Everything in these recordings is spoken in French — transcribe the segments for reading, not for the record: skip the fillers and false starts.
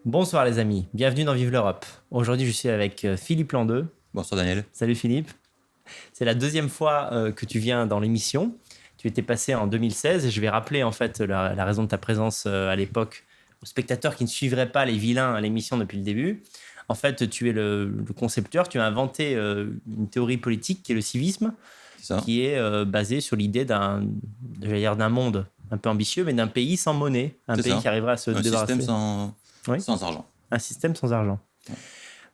Bonsoir les amis, bienvenue dans Vive l'Europe. Aujourd'hui je suis avec Philippe Landeux. Bonsoir Daniel. Salut Philippe. C'est la deuxième fois que tu viens dans l'émission. Tu étais passé en 2016 et je vais rappeler en fait la raison de ta présence à l'époque aux spectateurs qui ne suivraient pas les vilains à l'émission depuis le début. En fait, tu es le concepteur, tu as inventé une théorie politique qui est le civisme, C'est ça. qui est basée sur l'idée d'un monde un peu ambitieux, mais d'un pays sans monnaie, un C'est pays ça. qui arrivera à se Un débarrasser. système Oui. sans argent. Un système sans argent.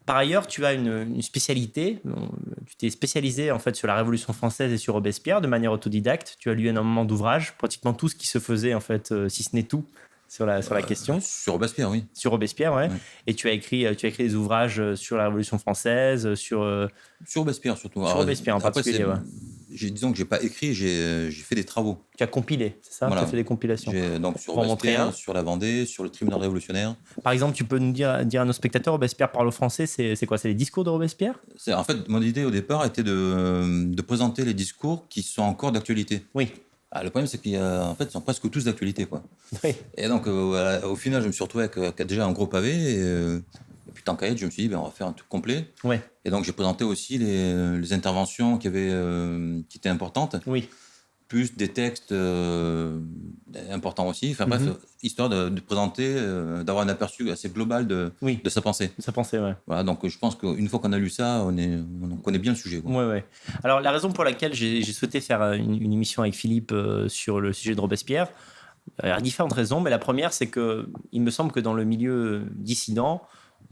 Par ailleurs, tu as une spécialité. Tu t'es spécialisé en fait sur la Révolution française et sur Robespierre de manière autodidacte. Tu as lu énormément d'ouvrages, pratiquement tout ce qui se faisait en fait, si ce n'est tout, sur la question. Sur Robespierre, oui. Sur Robespierre, ouais. Ouais. Et tu as écrit des ouvrages sur la Révolution française, sur Sur Robespierre surtout. Robespierre en après, particulier. Ouais. Disons que j'ai pas écrit, j'ai fait des travaux. Tu as compilé, c'est ça? Voilà. Tu as fait des compilations. Donc sur Pour en montrer un. Robespierre, sur la Vendée, sur le tribunal révolutionnaire. Par exemple, tu peux nous dire à nos spectateurs, Robespierre parle au français, c'est quoi? C'est les discours de Robespierre? En fait, mon idée au départ était de présenter les discours qui sont encore d'actualité. Oui. Le problème, c'est qu'en fait, ils sont presque tous d'actualité, quoi. Oui. Et donc, au final, je me suis retrouvé avec déjà un gros pavé. Et puis, tant qu'à être, je me suis dit, on va faire un truc complet. Ouais. Et donc, j'ai présenté aussi les interventions qui étaient importantes, Oui. plus des textes importants aussi. Enfin, bref, histoire de présenter, d'avoir un aperçu assez global de sa pensée. Ça pensait, ouais. Voilà, donc, je pense qu'une fois qu'on a lu ça, on connaît bien le sujet, quoi. Ouais. Alors, la raison pour laquelle j'ai souhaité faire une émission avec Philippe sur le sujet de Robespierre, il y a différentes raisons, mais la première, c'est que il me semble que dans le milieu dissident,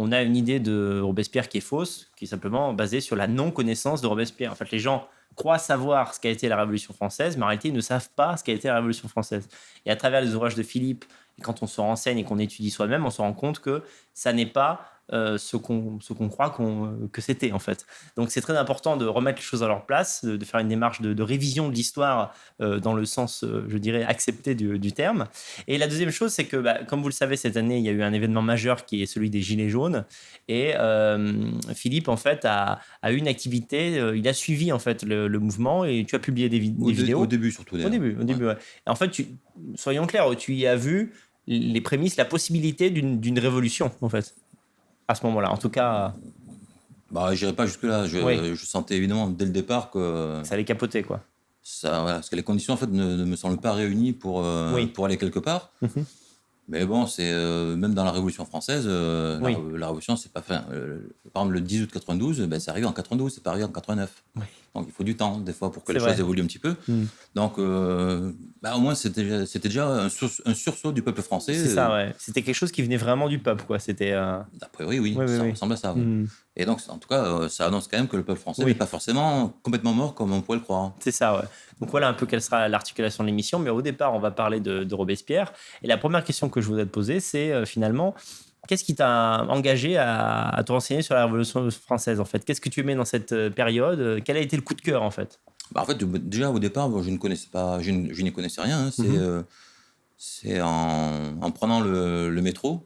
on a une idée de Robespierre qui est fausse, qui est simplement basée sur la non-connaissance de Robespierre. En fait, les gens croient savoir ce qu'a été la Révolution française, mais en réalité, ils ne savent pas ce qu'a été la Révolution française. Et à travers les ouvrages de Philippe, et quand on se renseigne et qu'on étudie soi-même, on se rend compte que ça n'est pas ce qu'on croit que c'était, en fait. Donc, c'est très important de remettre les choses à leur place, de faire une démarche de révision de l'histoire dans le sens, je dirais, accepté du terme. Et la deuxième chose, c'est que, comme vous le savez, cette année, il y a eu un événement majeur qui est celui des Gilets jaunes. Et Philippe, en fait, a eu une activité. Il a suivi, en fait, le mouvement et tu as publié des vidéos. Au début, surtout. Au début, ouais. Et en fait, soyons clairs, tu y as vu les prémices, la possibilité d'une révolution, en fait, à ce moment-là. En tout cas, J'irai pas jusque-là. Je sentais évidemment dès le départ que ça allait capoter, quoi. parce que les conditions en fait ne me semblent pas réunies pour aller quelque part. Mais bon, c'est même dans la Révolution française, la Révolution, c'est pas fait. Par exemple, le 10 août 92, c'est arrivé en 92, c'est pas arrivé en 89. Donc il faut du temps des fois pour que les choses évoluent un petit peu. Donc au moins c'était déjà un sursaut du peuple français. C'est ça, ouais. C'était quelque chose qui venait vraiment du peuple, quoi. C'était. A priori, oui, ça ressemble à ça. Et donc, en tout cas, ça annonce quand même que le peuple français n'est pas forcément complètement mort comme on pourrait le croire. C'est ça, ouais. Donc voilà un peu quelle sera l'articulation de l'émission. Mais au départ, on va parler de Robespierre. Et la première question que je voudrais te poser, c'est finalement, qu'est-ce qui t'a engagé à te renseigner sur la Révolution française, en fait? Qu'est-ce que tu aimais dans cette période? Quel a été le coup de cœur, en fait? En fait, déjà au départ, je ne connaissais pas, je n'y connaissais rien. Hein. C'est en prenant le métro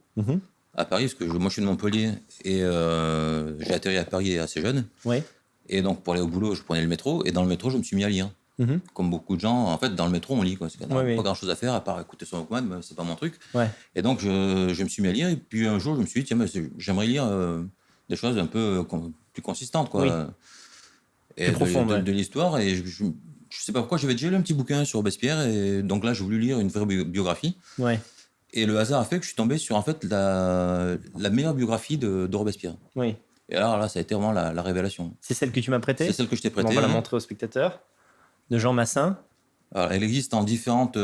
à Paris, parce que moi je suis de Montpellier et j'ai atterri à Paris assez jeune. Oui. Et donc pour aller au boulot, je prenais le métro et dans le métro, je me suis mis à lire. Comme beaucoup de gens, en fait, dans le métro, on lit, quoi. Parce qu'il n'y a pas grand-chose à faire à part écouter son Walkman, mais c'est pas mon truc. Ouais. Et donc je me suis mis à lire et puis un jour, je me suis dit, tiens, j'aimerais lire des choses un peu plus consistantes, quoi. Oui. Et plus profondes, de l'histoire. Et je sais pas pourquoi, j'avais déjà lu un petit bouquin sur Robespierre et donc là, j'ai voulu lire une vraie biographie. Ouais. Et le hasard a fait que je suis tombé sur en fait la meilleure biographie de Robespierre. Oui. Et alors là, ça a été vraiment la révélation. C'est celle que tu m'as prêtée? C'est celle que je t'ai prêtée. On va la montrer aux spectateurs. De Jean Massin. Alors, elle existe en différentes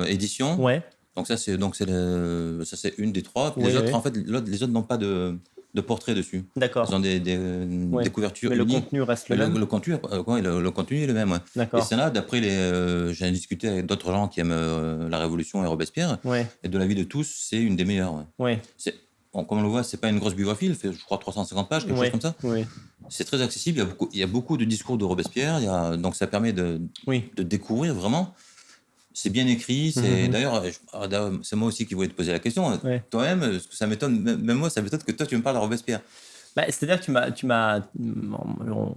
éditions. Ouais. Donc ça, c'est une des trois. Puis les autres, en fait, les autres n'ont pas de portrait dessus. D'accord. Ils ont des couvertures. Mais unies. Le contenu reste le même. Le contenu est le même. Ouais. D'accord. Et c'est là, d'après j'en ai discuté avec d'autres gens qui aiment la Révolution et Robespierre. Ouais. Et de l'avis de tous, c'est une des meilleures. Ouais. Comme on le voit, c'est pas une grosse biographie. Elle fait, je crois, 350 pages, quelque chose comme ça. Oui. C'est très accessible. Il y a beaucoup de discours de Robespierre. Donc ça permet de découvrir vraiment. C'est bien écrit. D'ailleurs, c'est moi aussi qui voulais te poser la question. Ouais. Toi-même, parce que ça m'étonne, même moi, ça m'étonne que toi, tu me parles de Robespierre. C'est-à-dire que on va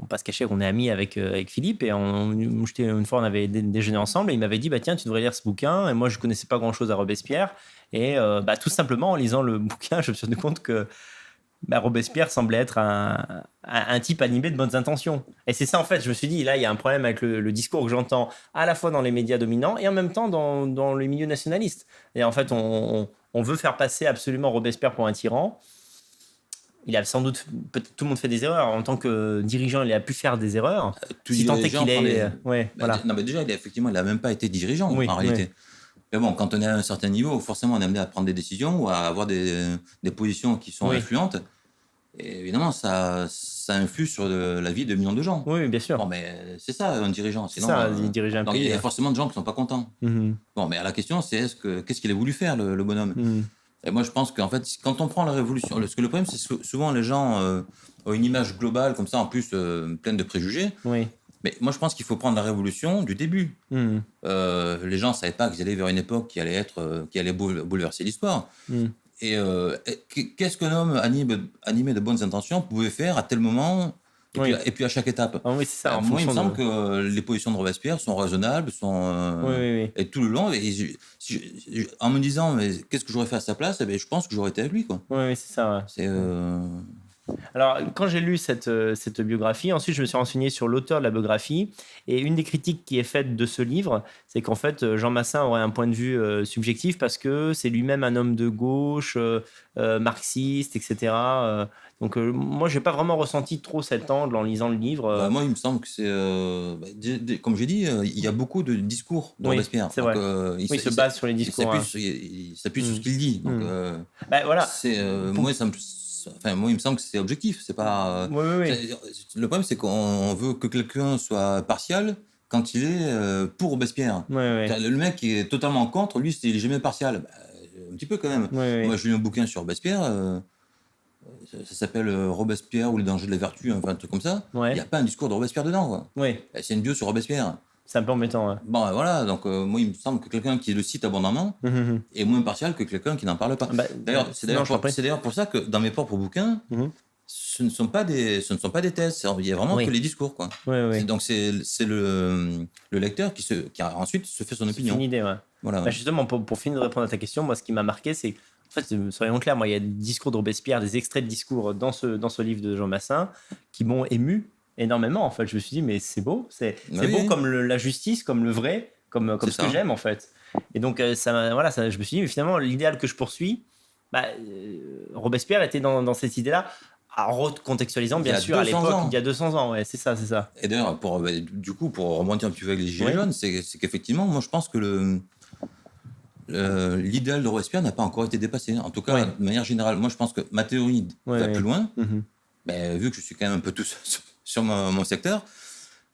pas se cacher qu'on est amis avec Philippe, et une fois on avait déjeuné ensemble, et il m'avait dit tiens, tu devrais lire ce bouquin, et moi je connaissais pas grand-chose à Robespierre, et tout simplement en lisant le bouquin, je me suis rendu compte que Robespierre semblait être un type animé de bonnes intentions. Et c'est ça, en fait, je me suis dit, là, il y a un problème avec le discours que j'entends à la fois dans les médias dominants et en même temps dans le milieu nationaliste. Et en fait, on veut faire passer absolument Robespierre pour un tyran. Il a sans doute, peut-être tout le monde fait des erreurs. En tant que dirigeant, il a pu faire des erreurs. Si tant est qu'il est... voilà. Non, mais déjà, il n'a même pas été dirigeant, en réalité. Mais bon, quand on est à un certain niveau, forcément, on est amené à prendre des décisions ou à avoir des positions qui sont influentes. Et évidemment, ça influe sur la vie de millions de gens. Oui, bien sûr. Bon, mais c'est ça, un dirigeant. Sinon, diriger un pays. Il y a forcément des gens qui ne sont pas contents. Bon, mais la question, c'est qu'est-ce qu'il a voulu faire, le bonhomme Et moi, je pense qu'en fait, quand on prend la révolution... Parce que le problème, c'est souvent les gens ont une image globale, comme ça, en plus, pleine de préjugés. Oui. Mais moi, je pense qu'il faut prendre la révolution du début. Les gens ne savaient pas qu'ils allaient vers une époque qui allait bouleverser l'histoire. Et qu'est-ce qu'un homme animé de bonnes intentions pouvait faire à tel moment et puis à chaque étape. Oui, c'est ça. Moi, il me semble que les positions de Robespierre sont raisonnables, et tout le long. En me disant, mais qu'est-ce que j'aurais fait à sa place, je pense que j'aurais été avec lui. Quoi. Oui, c'est ça. Ouais. Alors, quand j'ai lu cette biographie, ensuite je me suis renseigné sur l'auteur de la biographie, et une des critiques qui est faite de ce livre, c'est qu'en fait Jean Massin aurait un point de vue subjectif parce que c'est lui-même un homme de gauche, marxiste, etc. Donc moi, j'ai pas vraiment ressenti trop cet angle en lisant le livre. Moi, il me semble que c'est, comme j'ai dit, il y a beaucoup de discours de Robespierre. C'est vrai. Il se base sur les discours. Il s'appuie sur ce qu'il dit. Donc, voilà. Moi, il me semble que c'est objectif. C'est pas. Le problème, c'est qu'on veut que quelqu'un soit partial quand il est pour Robespierre. Le mec qui est totalement contre, lui, il n'est jamais partial. Un petit peu quand même. Moi, j'ai lu un bouquin sur Robespierre. Ça s'appelle Robespierre ou les dangers de la vertu, un truc comme ça. Il n'y a pas un discours de Robespierre dedans. Quoi. C'est une bio sur Robespierre. C'est un peu embêtant. Bon, voilà, donc moi, il me semble que quelqu'un qui le cite abondamment est moins partial que quelqu'un qui n'en parle pas. D'ailleurs, c'est d'ailleurs pour ça que dans mes propres bouquins, ce ne sont pas des thèses, il y a vraiment que les discours. Quoi. Donc, c'est le lecteur qui ensuite se fait son opinion. C'est une idée, Voilà. Justement, pour finir de répondre à ta question, moi, ce qui m'a marqué, c'est en fait, soyons clairs, moi, il y a des discours de Robespierre, des extraits de discours dans ce livre de Jean Massin qui m'ont ému énormément. En fait, je me suis dit, mais c'est beau, c'est beau comme la justice, comme le vrai, comme ce que j'aime en fait. Et donc je me suis dit, mais finalement, l'idéal que je poursuis, Robespierre était dans cette idée-là, en recontextualisant bien sûr à l'époque, il y a 200 ans. C'est ça. Et d'ailleurs, pour rebondir un petit peu avec les Gilets jaunes, c'est qu'effectivement, moi je pense que l'idéal de Robespierre n'a pas encore été dépassé. En tout cas, de manière générale, moi je pense que ma théorie va plus loin. Vu que je suis quand même un peu tout sur mon secteur,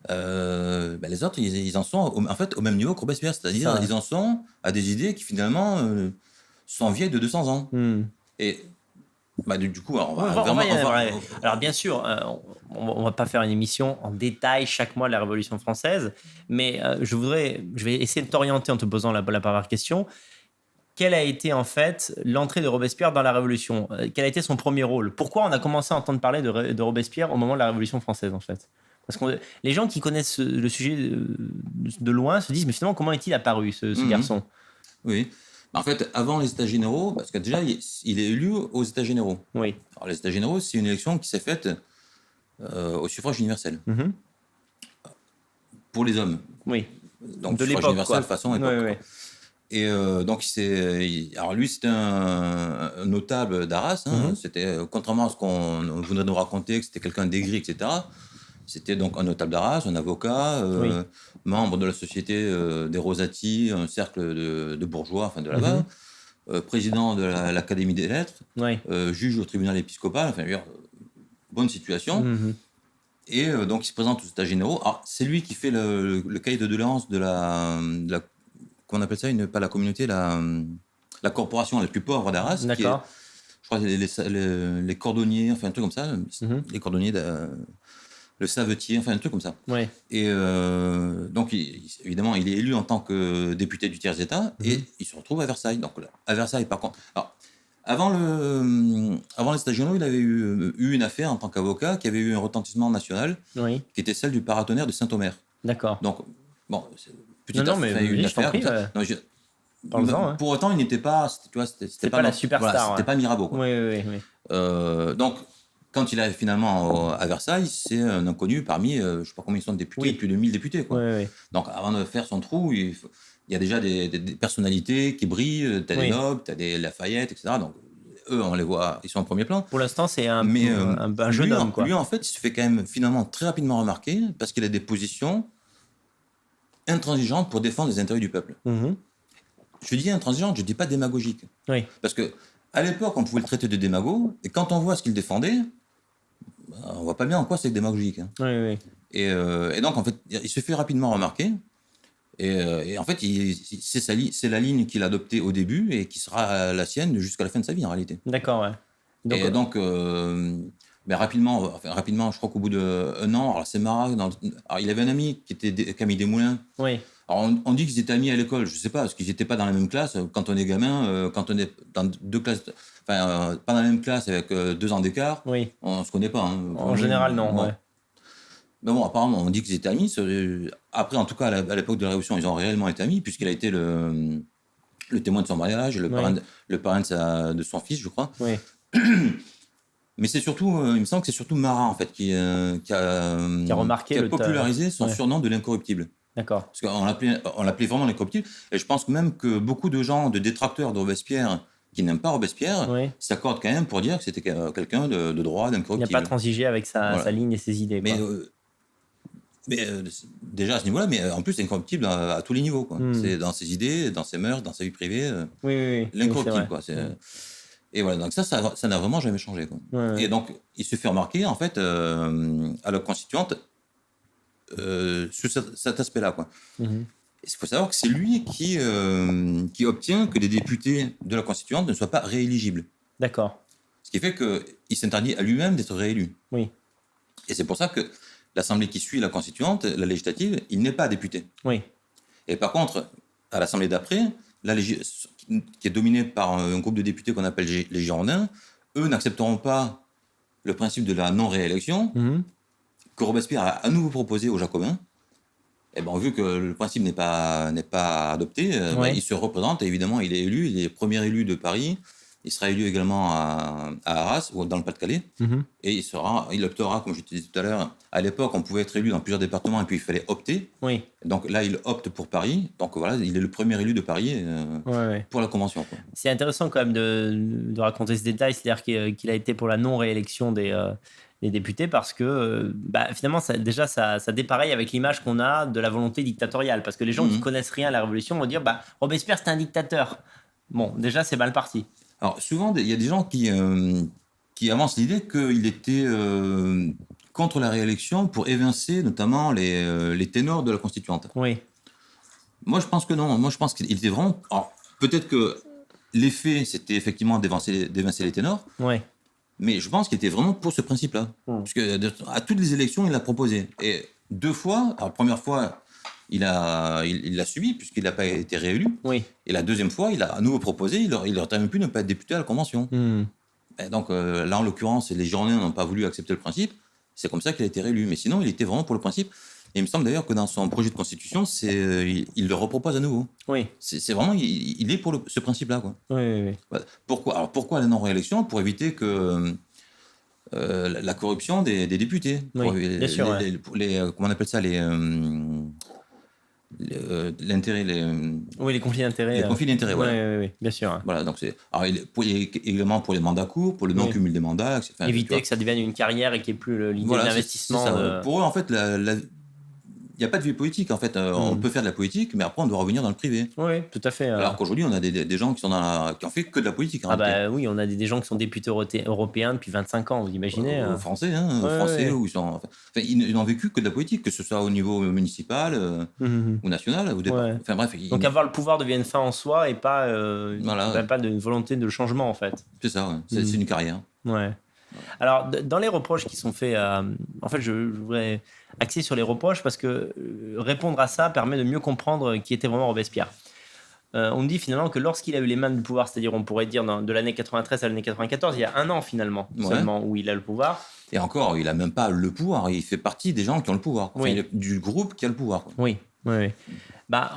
les autres, ils en sont en fait au même niveau que Robespierre, c'est-à-dire ils en sont à des idées qui finalement sont vieilles de 200 ans. Et du coup, alors bien sûr, on va pas faire une émission en détail chaque mois de la Révolution française, mais je vais essayer de t'orienter en te posant la première question. Quelle a été en fait l'entrée de Robespierre dans la Révolution ? Quel a été son premier rôle ? Pourquoi on a commencé à entendre parler de Robespierre au moment de la Révolution française en fait ? Parce que les gens qui connaissent le sujet de loin se disent mais finalement comment est-il apparu ce garçon ? Oui. En fait, avant les États généraux, parce que déjà il est élu aux États généraux. Oui. Alors les États généraux, c'est une élection qui s'est faite au suffrage universel. Pour les hommes. Oui. Donc de l'époque, universel façon époque. Oui. Et donc alors lui c'était un notable d'Arras. C'était contrairement à ce qu'on voudrait nous raconter que c'était quelqu'un d'aigri, etc. C'était donc un notable d'Arras, un avocat, membre de la société des Rosati, un cercle de bourgeois, de là-bas, président de l'Académie des Lettres, juge au tribunal épiscopal, bonne situation. Et donc il se présente aux États généraux. Alors, c'est lui qui fait le cahier de doléances de la comment on appelle ça, pas la communauté, la corporation la plus pauvre d'Arras. D'accord. Je crois les cordonniers, un truc comme ça, les cordonniers le savetier, un truc comme ça. Et donc, évidemment, il est élu en tant que député du tiers-État et il se retrouve à Versailles. Donc, à Versailles, par contre... Alors, Avant les États généraux, il avait eu une affaire en tant qu'avocat qui avait eu un retentissement national, qui était celle du paratonnerre de Saint-Omer. D'accord. Donc, bon, petite affaire, une affaire comme ça. Non, pour autant, il n'était pas, c'était pas la superstar. Voilà, c'était pas Mirabeau. Quoi. Oui. Donc, quand il arrive finalement à Versailles, c'est un inconnu parmi, je ne sais pas combien ils sont de députés, plus de 1000 députés. Quoi. Donc, avant de faire son trou, il y a déjà des personnalités qui brillent. Tu as des nobles, tu as des Lafayette, etc. Donc, eux, on les voit, ils sont en premier plan. Pour l'instant, c'est un jeune homme. Quoi. Lui, en fait, il se fait quand même finalement très rapidement remarquer parce qu'il a des positions intransigeantes pour défendre les intérêts du peuple. Je dis intransigeante, je ne dis pas démagogique. Parce qu'à l'époque, on pouvait le traiter de démago, et quand on voit ce qu'il défendait, on ne voit pas bien en quoi c'est démagogique. Hein. Et donc, en fait, il se fait rapidement remarquer. Et en fait, c'est la ligne qu'il a adoptée au début et qui sera la sienne jusqu'à la fin de sa vie, en réalité. D'accord, ouais. Donc, rapidement, je crois qu'au bout d'1 an, alors c'est marrant, il avait un ami qui était Camille Desmoulins. Alors on dit qu'ils étaient amis à l'école, je ne sais pas, parce qu'ils n'étaient pas dans la même classe. Quand on est gamin, quand on est dans 2 classes, pas dans la même classe avec 2 ans d'écart, on ne se connaît pas. Hein. En général, non. Ouais. Mais bon, apparemment, on dit qu'ils étaient amis. Après, en tout cas, à l'époque de la Révolution, ils ont réellement été amis, puisqu'il a été le témoin de son mariage, le parrain de son fils, je crois. Mais c'est surtout, il me semble que c'est surtout Marat, en fait, qui a popularisé son surnom de l'incorruptible. D'accord. Parce qu'on l'appelait vraiment l'incorruptible. Et je pense même que beaucoup de gens, de détracteurs de Robespierre, qui n'aiment pas Robespierre, s'accordent quand même pour dire que c'était quelqu'un de droit, d'incorruptible. Il n'a pas transigé avec sa ligne et ses idées. Mais déjà à ce niveau-là, mais en plus, c'est incorruptible à tous les niveaux. Quoi. C'est dans ses idées, dans ses mœurs, dans sa vie privée. L'incorruptible, quoi. Et voilà, donc ça n'a vraiment jamais changé. Quoi. Et donc, il se fait remarquer, en fait, à la constituante, sur cet aspect-là. Quoi. Il faut savoir que c'est lui qui obtient que les députés de la constituante ne soient pas rééligibles. D'accord. Ce qui fait qu'il s'interdit à lui-même d'être réélu. Et c'est pour ça que l'Assemblée qui suit la constituante, la législative, il n'est pas député. Et par contre, à l'Assemblée d'après, qui est dominée par un groupe de députés qu'on appelle les Girondins, eux n'accepteront pas le principe de la non-réélection que Robespierre a à nouveau proposé aux Jacobins. Et bon, vu que le principe n'est pas adopté, il se représente, et évidemment, il est élu, il est premier élu de Paris. Il sera élu également à Arras, ou dans le Pas-de-Calais. Et il optera, comme je te disais tout à l'heure, à l'époque, on pouvait être élu dans plusieurs départements et puis il fallait opter. Donc là, il opte pour Paris. Donc voilà, il est le premier élu de Paris pour la Convention. Quoi. C'est intéressant quand même de raconter ce détail, c'est-à-dire qu'il a été pour la non-réélection des députés parce que finalement, ça dépareille avec l'image qu'on a de la volonté dictatoriale. Parce que les gens qui connaissent rien à la Révolution vont dire Robespierre, c'est un dictateur. Bon, déjà, c'est mal parti. Alors, souvent, il y a des gens qui avancent l'idée qu'il était contre la réélection pour évincer notamment les ténors de la Constituante. Moi, je pense que non. Moi, je pense qu'il était vraiment... Alors, peut-être que l'effet, c'était effectivement d'évincer les ténors, mais je pense qu'il était vraiment pour ce principe-là. Parce qu'à toutes les élections, il l'a proposé. Et 2 fois, alors la première fois... Il l'a subi puisqu'il n'a pas été réélu. Et la deuxième fois, il a à nouveau proposé, il aurait même pu ne pas être député à la Convention. Et donc là, en l'occurrence, les Girondins n'ont pas voulu accepter le principe. C'est comme ça qu'il a été réélu. Mais sinon, il était vraiment pour le principe. Et il me semble d'ailleurs que dans son projet de constitution, il le repropose à nouveau. C'est vraiment, il est pour ce principe-là. Quoi. Pourquoi ? Alors pourquoi la non-réélection ? Pour éviter que la corruption des députés. Bien sûr. Comment on appelle ça l'intérêt, les conflits d'intérêts. Les conflits d'intérêts, oui, bien sûr. Voilà, donc également pour les mandats courts, pour le non-cumul des mandats. Éviter que ça devienne une carrière et qu'il n'y ait plus l'idée d'investissement. Pour eux, en fait, il n'y a pas de vie politique, en fait. On peut faire de la politique, mais après, on doit revenir dans le privé. Oui, tout à fait. Alors qu'aujourd'hui, on a des gens qui ont fait que de la politique. Oui, on a des gens qui sont députés européens depuis 25 ans, vous imaginez. Français, où ils n'ont vécu que de la politique, que ce soit au niveau municipal ou national. Enfin, bref, donc avoir le pouvoir devient une fin en soi et pas de volonté de changement, en fait. C'est ça, c'est une carrière. Alors, dans les reproches qui sont faits, en fait, je voudrais axer sur les reproches parce que répondre à ça permet de mieux comprendre qui était vraiment Robespierre. on dit finalement que lorsqu'il a eu les mains du pouvoir, c'est-à-dire on pourrait dire de l'année 93 à l'année 94, il y a un an finalement seulement où il a le pouvoir. Et encore, il n'a même pas le pouvoir, il fait partie des gens qui ont le pouvoir, du groupe qui a le pouvoir. Oui. Bah,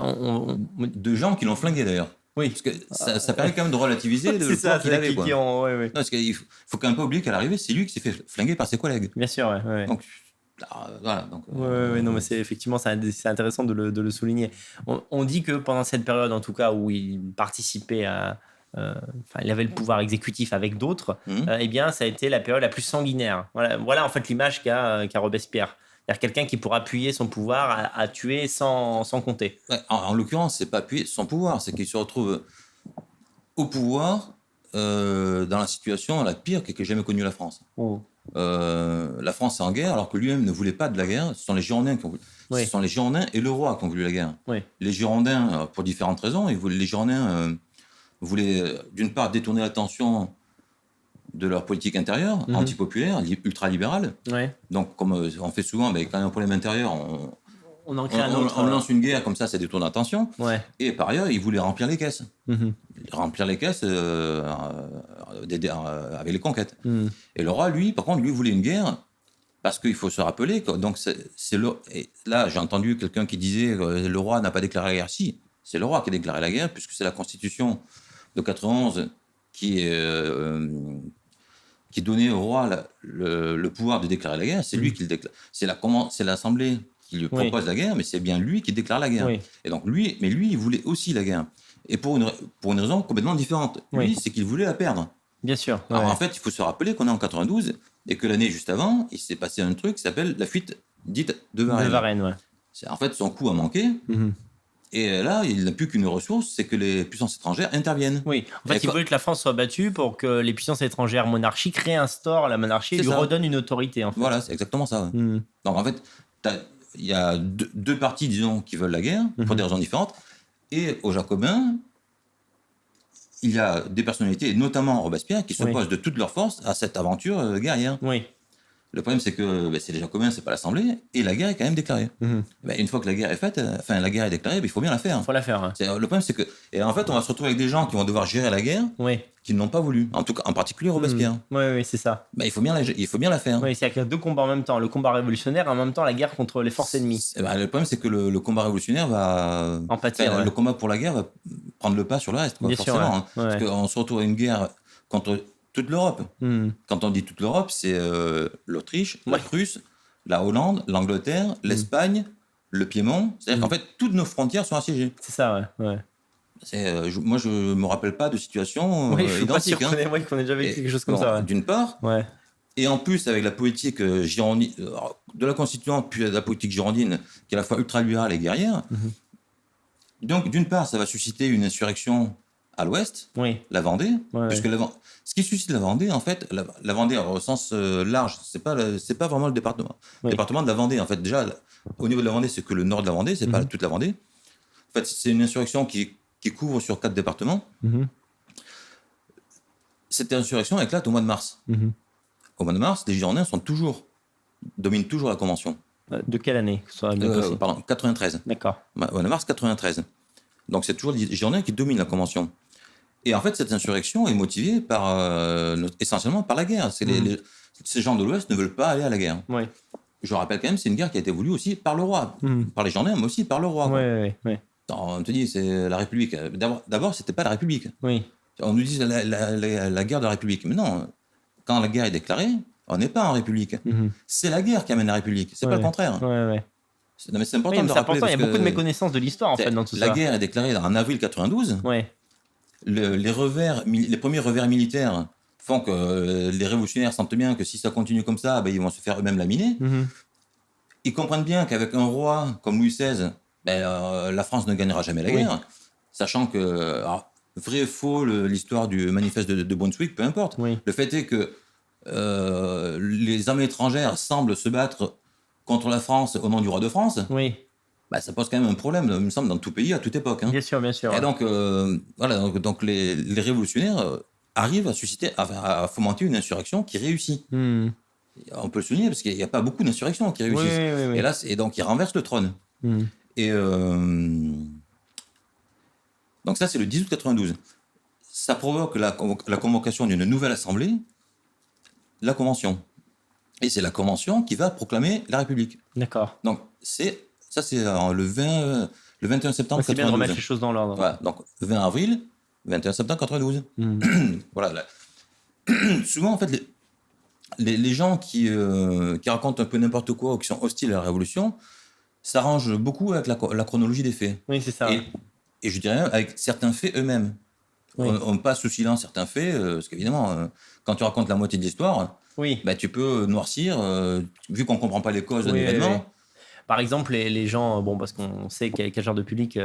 de gens qui l'ont flingué d'ailleurs. Oui. Parce que ça permet quand même de relativiser le pouvoir qu'il avait. Non, parce qu'il faut quand même pas oublier qu'à l'arrivée, c'est lui qui s'est fait flinguer par ses collègues. Bien sûr, ouais. Donc, voilà. Non, mais effectivement, c'est intéressant de le souligner. On dit que pendant cette période, en tout cas, où il participait à... il avait le pouvoir exécutif avec d'autres, eh bien, ça a été la période la plus sanguinaire. Voilà en fait l'image qu'a Robespierre. C'est-à-dire quelqu'un qui, pour appuyer son pouvoir, a tué sans compter. Ouais, en l'occurrence, c'est pas appuyer son pouvoir, c'est qu'il se retrouve au pouvoir dans la situation la pire qu'ait jamais connue la France. La France est en guerre alors que lui-même ne voulait pas de la guerre. Ce sont les Girondins qui ont voulu. Ce sont les Girondins et le roi qui ont voulu la guerre. Les Girondins, pour différentes raisons, les Girondins voulaient d'une part détourner l'attention de leur politique intérieure, antipopulaire, ultralibérale. Donc, comme on fait souvent, quand il y a un problème intérieur, on lance une guerre, comme ça détourne l'attention. Et par ailleurs, ils voulaient remplir les caisses. Remplir les caisses avec les conquêtes. Et le roi, lui, par contre, lui voulait une guerre, parce qu'il faut se rappeler, donc et là, j'ai entendu quelqu'un qui disait que le roi n'a pas déclaré la guerre. Si, c'est le roi qui a déclaré la guerre, puisque c'est la Constitution de 91 qui donnait au roi le pouvoir de déclarer la guerre. C'est lui qui le déclare. C'est l'Assemblée qui lui propose la guerre, mais c'est bien lui qui déclare la guerre. Et donc lui, il voulait aussi la guerre. Et pour une raison complètement différente. Lui, c'est qu'il voulait la perdre. Bien sûr. Alors en fait, il faut se rappeler qu'on est en 92 et que l'année juste avant, il s'est passé un truc qui s'appelle la fuite dite de Varennes. En fait, son coup a manqué. Et là, il n'a plus qu'une ressource, c'est que les puissances étrangères interviennent. Oui, en fait, il voulait que la France soit battue pour que les puissances étrangères monarchiques réinstaurent la monarchie et lui redonnent une autorité. En fait. Voilà, c'est exactement ça. Donc en fait, il y a deux partis, disons, qui veulent la guerre, pour des raisons différentes. Et aux Jacobins, il y a des personnalités, et notamment Robespierre, qui s'opposent de toutes leurs forces à cette aventure guerrière. Le problème, c'est que c'est les Jacobins, c'est pas l'Assemblée, et la guerre est quand même déclarée. Une fois que la guerre est faite, la guerre est déclarée, il faut bien la faire. Il faut la faire. Le problème, c'est que, et en fait, on va se retrouver avec des gens qui vont devoir gérer la guerre, qui n'ont pas voulu. En tout cas, en particulier Robespierre. Oui, c'est ça. Il faut bien la faire. Oui, c'est qu'il y a deux combats en même temps, le combat révolutionnaire et en même temps la guerre contre les forces ennemies. Le problème, c'est que le combat révolutionnaire va en pâtir. Le combat pour la guerre va prendre le pas sur le reste, bien forcément. Sûr, parce qu'on se retrouve à une guerre contre toute l'Europe. Quand on dit toute l'Europe, c'est l'Autriche, la Prusse, la Hollande, l'Angleterre, l'Espagne, le Piémont. C'est-à-dire qu'en fait, toutes nos frontières sont assiégées. C'est ça, ouais. Moi, je ne me rappelle pas de situation identique. Qu'on ait déjà vécu quelque chose comme ça. D'une part, et en plus, avec la politique girondine, de la Constituante, puis de la politique girondine, qui est à la fois ultra-libérale et guerrière. Donc, d'une part, ça va susciter une insurrection à l'ouest, la Vendée, puisque ce qui suscite la Vendée, en fait, la Vendée au sens large, c'est pas vraiment le département. Le département de la Vendée, en fait, déjà, au niveau de la Vendée, c'est que le nord de la Vendée, c'est pas toute la Vendée. En fait, c'est une insurrection qui couvre sur 4 départements. Cette insurrection éclate au mois de mars. Au mois de mars, les Girondins dominent toujours la Convention. De quelle année? Pardon, 93. D'accord. Au mois de mars 93. Donc c'est toujours les Girondins qui dominent la Convention. Et en fait, cette insurrection est motivée essentiellement par la guerre. Ces gens de l'Ouest ne veulent pas aller à la guerre. Je rappelle quand même, c'est une guerre qui a été voulue aussi par le roi. Par les Girondins, mais aussi par le roi. On te dit, c'est la République. D'abord, c'était pas la République. On nous dit la guerre de la République. Mais non, quand la guerre est déclarée, on n'est pas en République. C'est la guerre qui amène la République. C'est pas le contraire. Non, mais c'est important de rappeler. Il y a beaucoup de méconnaissances de l'histoire en fait dans tout ça. La guerre est déclarée en avril 92. Les premiers revers militaires font que les révolutionnaires sentent bien que si ça continue comme ça, ils vont se faire eux-mêmes laminer. Ils comprennent bien qu'avec un roi comme Louis XVI, la France ne gagnera jamais la guerre, sachant que, vrai ou faux, l'histoire du manifeste de Brunswick, peu importe. Le fait est que les armées étrangères semblent se battre contre la France au nom du roi de France. Ça pose quand même un problème, il me semble, dans tout pays, à toute époque. Bien sûr. Et donc, donc les révolutionnaires arrivent à fomenter une insurrection qui réussit. On peut le souligner, parce qu'il n'y a pas beaucoup d'insurrections qui réussissent. Et donc, ils renversent le trône. Et Donc ça, c'est le 10 août 92. Ça provoque la convocation d'une nouvelle assemblée, la Convention. Et c'est la Convention qui va proclamer la République. D'accord. Donc c'est le 21 septembre 92. C'est bien de remettre les choses dans l'ordre. Voilà, donc 20 avril, 21 septembre 92. Voilà. Souvent, en fait, les gens qui racontent un peu n'importe quoi ou qui sont hostiles à la Révolution s'arrangent beaucoup avec la chronologie des faits. Oui, c'est ça. Et je dirais même avec certains faits eux-mêmes. Oui. On passe sous silence certains faits, parce qu'évidemment, quand tu racontes la moitié de l'histoire, tu peux noircir, vu qu'on ne comprend pas les causes d'un événement. Oui. Par exemple, les gens, parce qu'on sait quel genre de public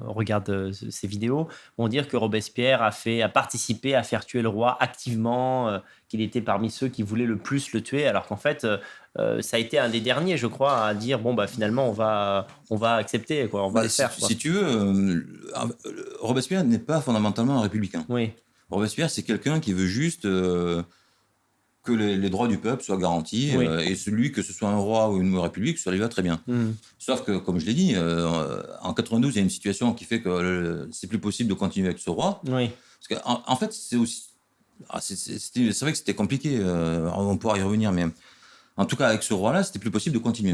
regarde ces vidéos, vont dire que Robespierre a participé à faire tuer le roi activement, qu'il était parmi ceux qui voulaient le plus le tuer, alors qu'en fait, ça a été un des derniers, je crois, à dire finalement, on va accepter, quoi, on va le faire. Si tu veux, Robespierre n'est pas fondamentalement un républicain. Oui. Robespierre, c'est quelqu'un qui veut juste que les droits du peuple soient garantis, et celui, que ce soit un roi ou une république, ça lui va très bien. Sauf que, comme je l'ai dit, en 92, il y a une situation qui fait que c'est plus possible de continuer avec ce roi. Oui. Parce qu'en fait, c'est aussi... c'est vrai que c'était compliqué, on pourra y revenir, mais... En tout cas, avec ce roi-là, c'était plus possible de continuer.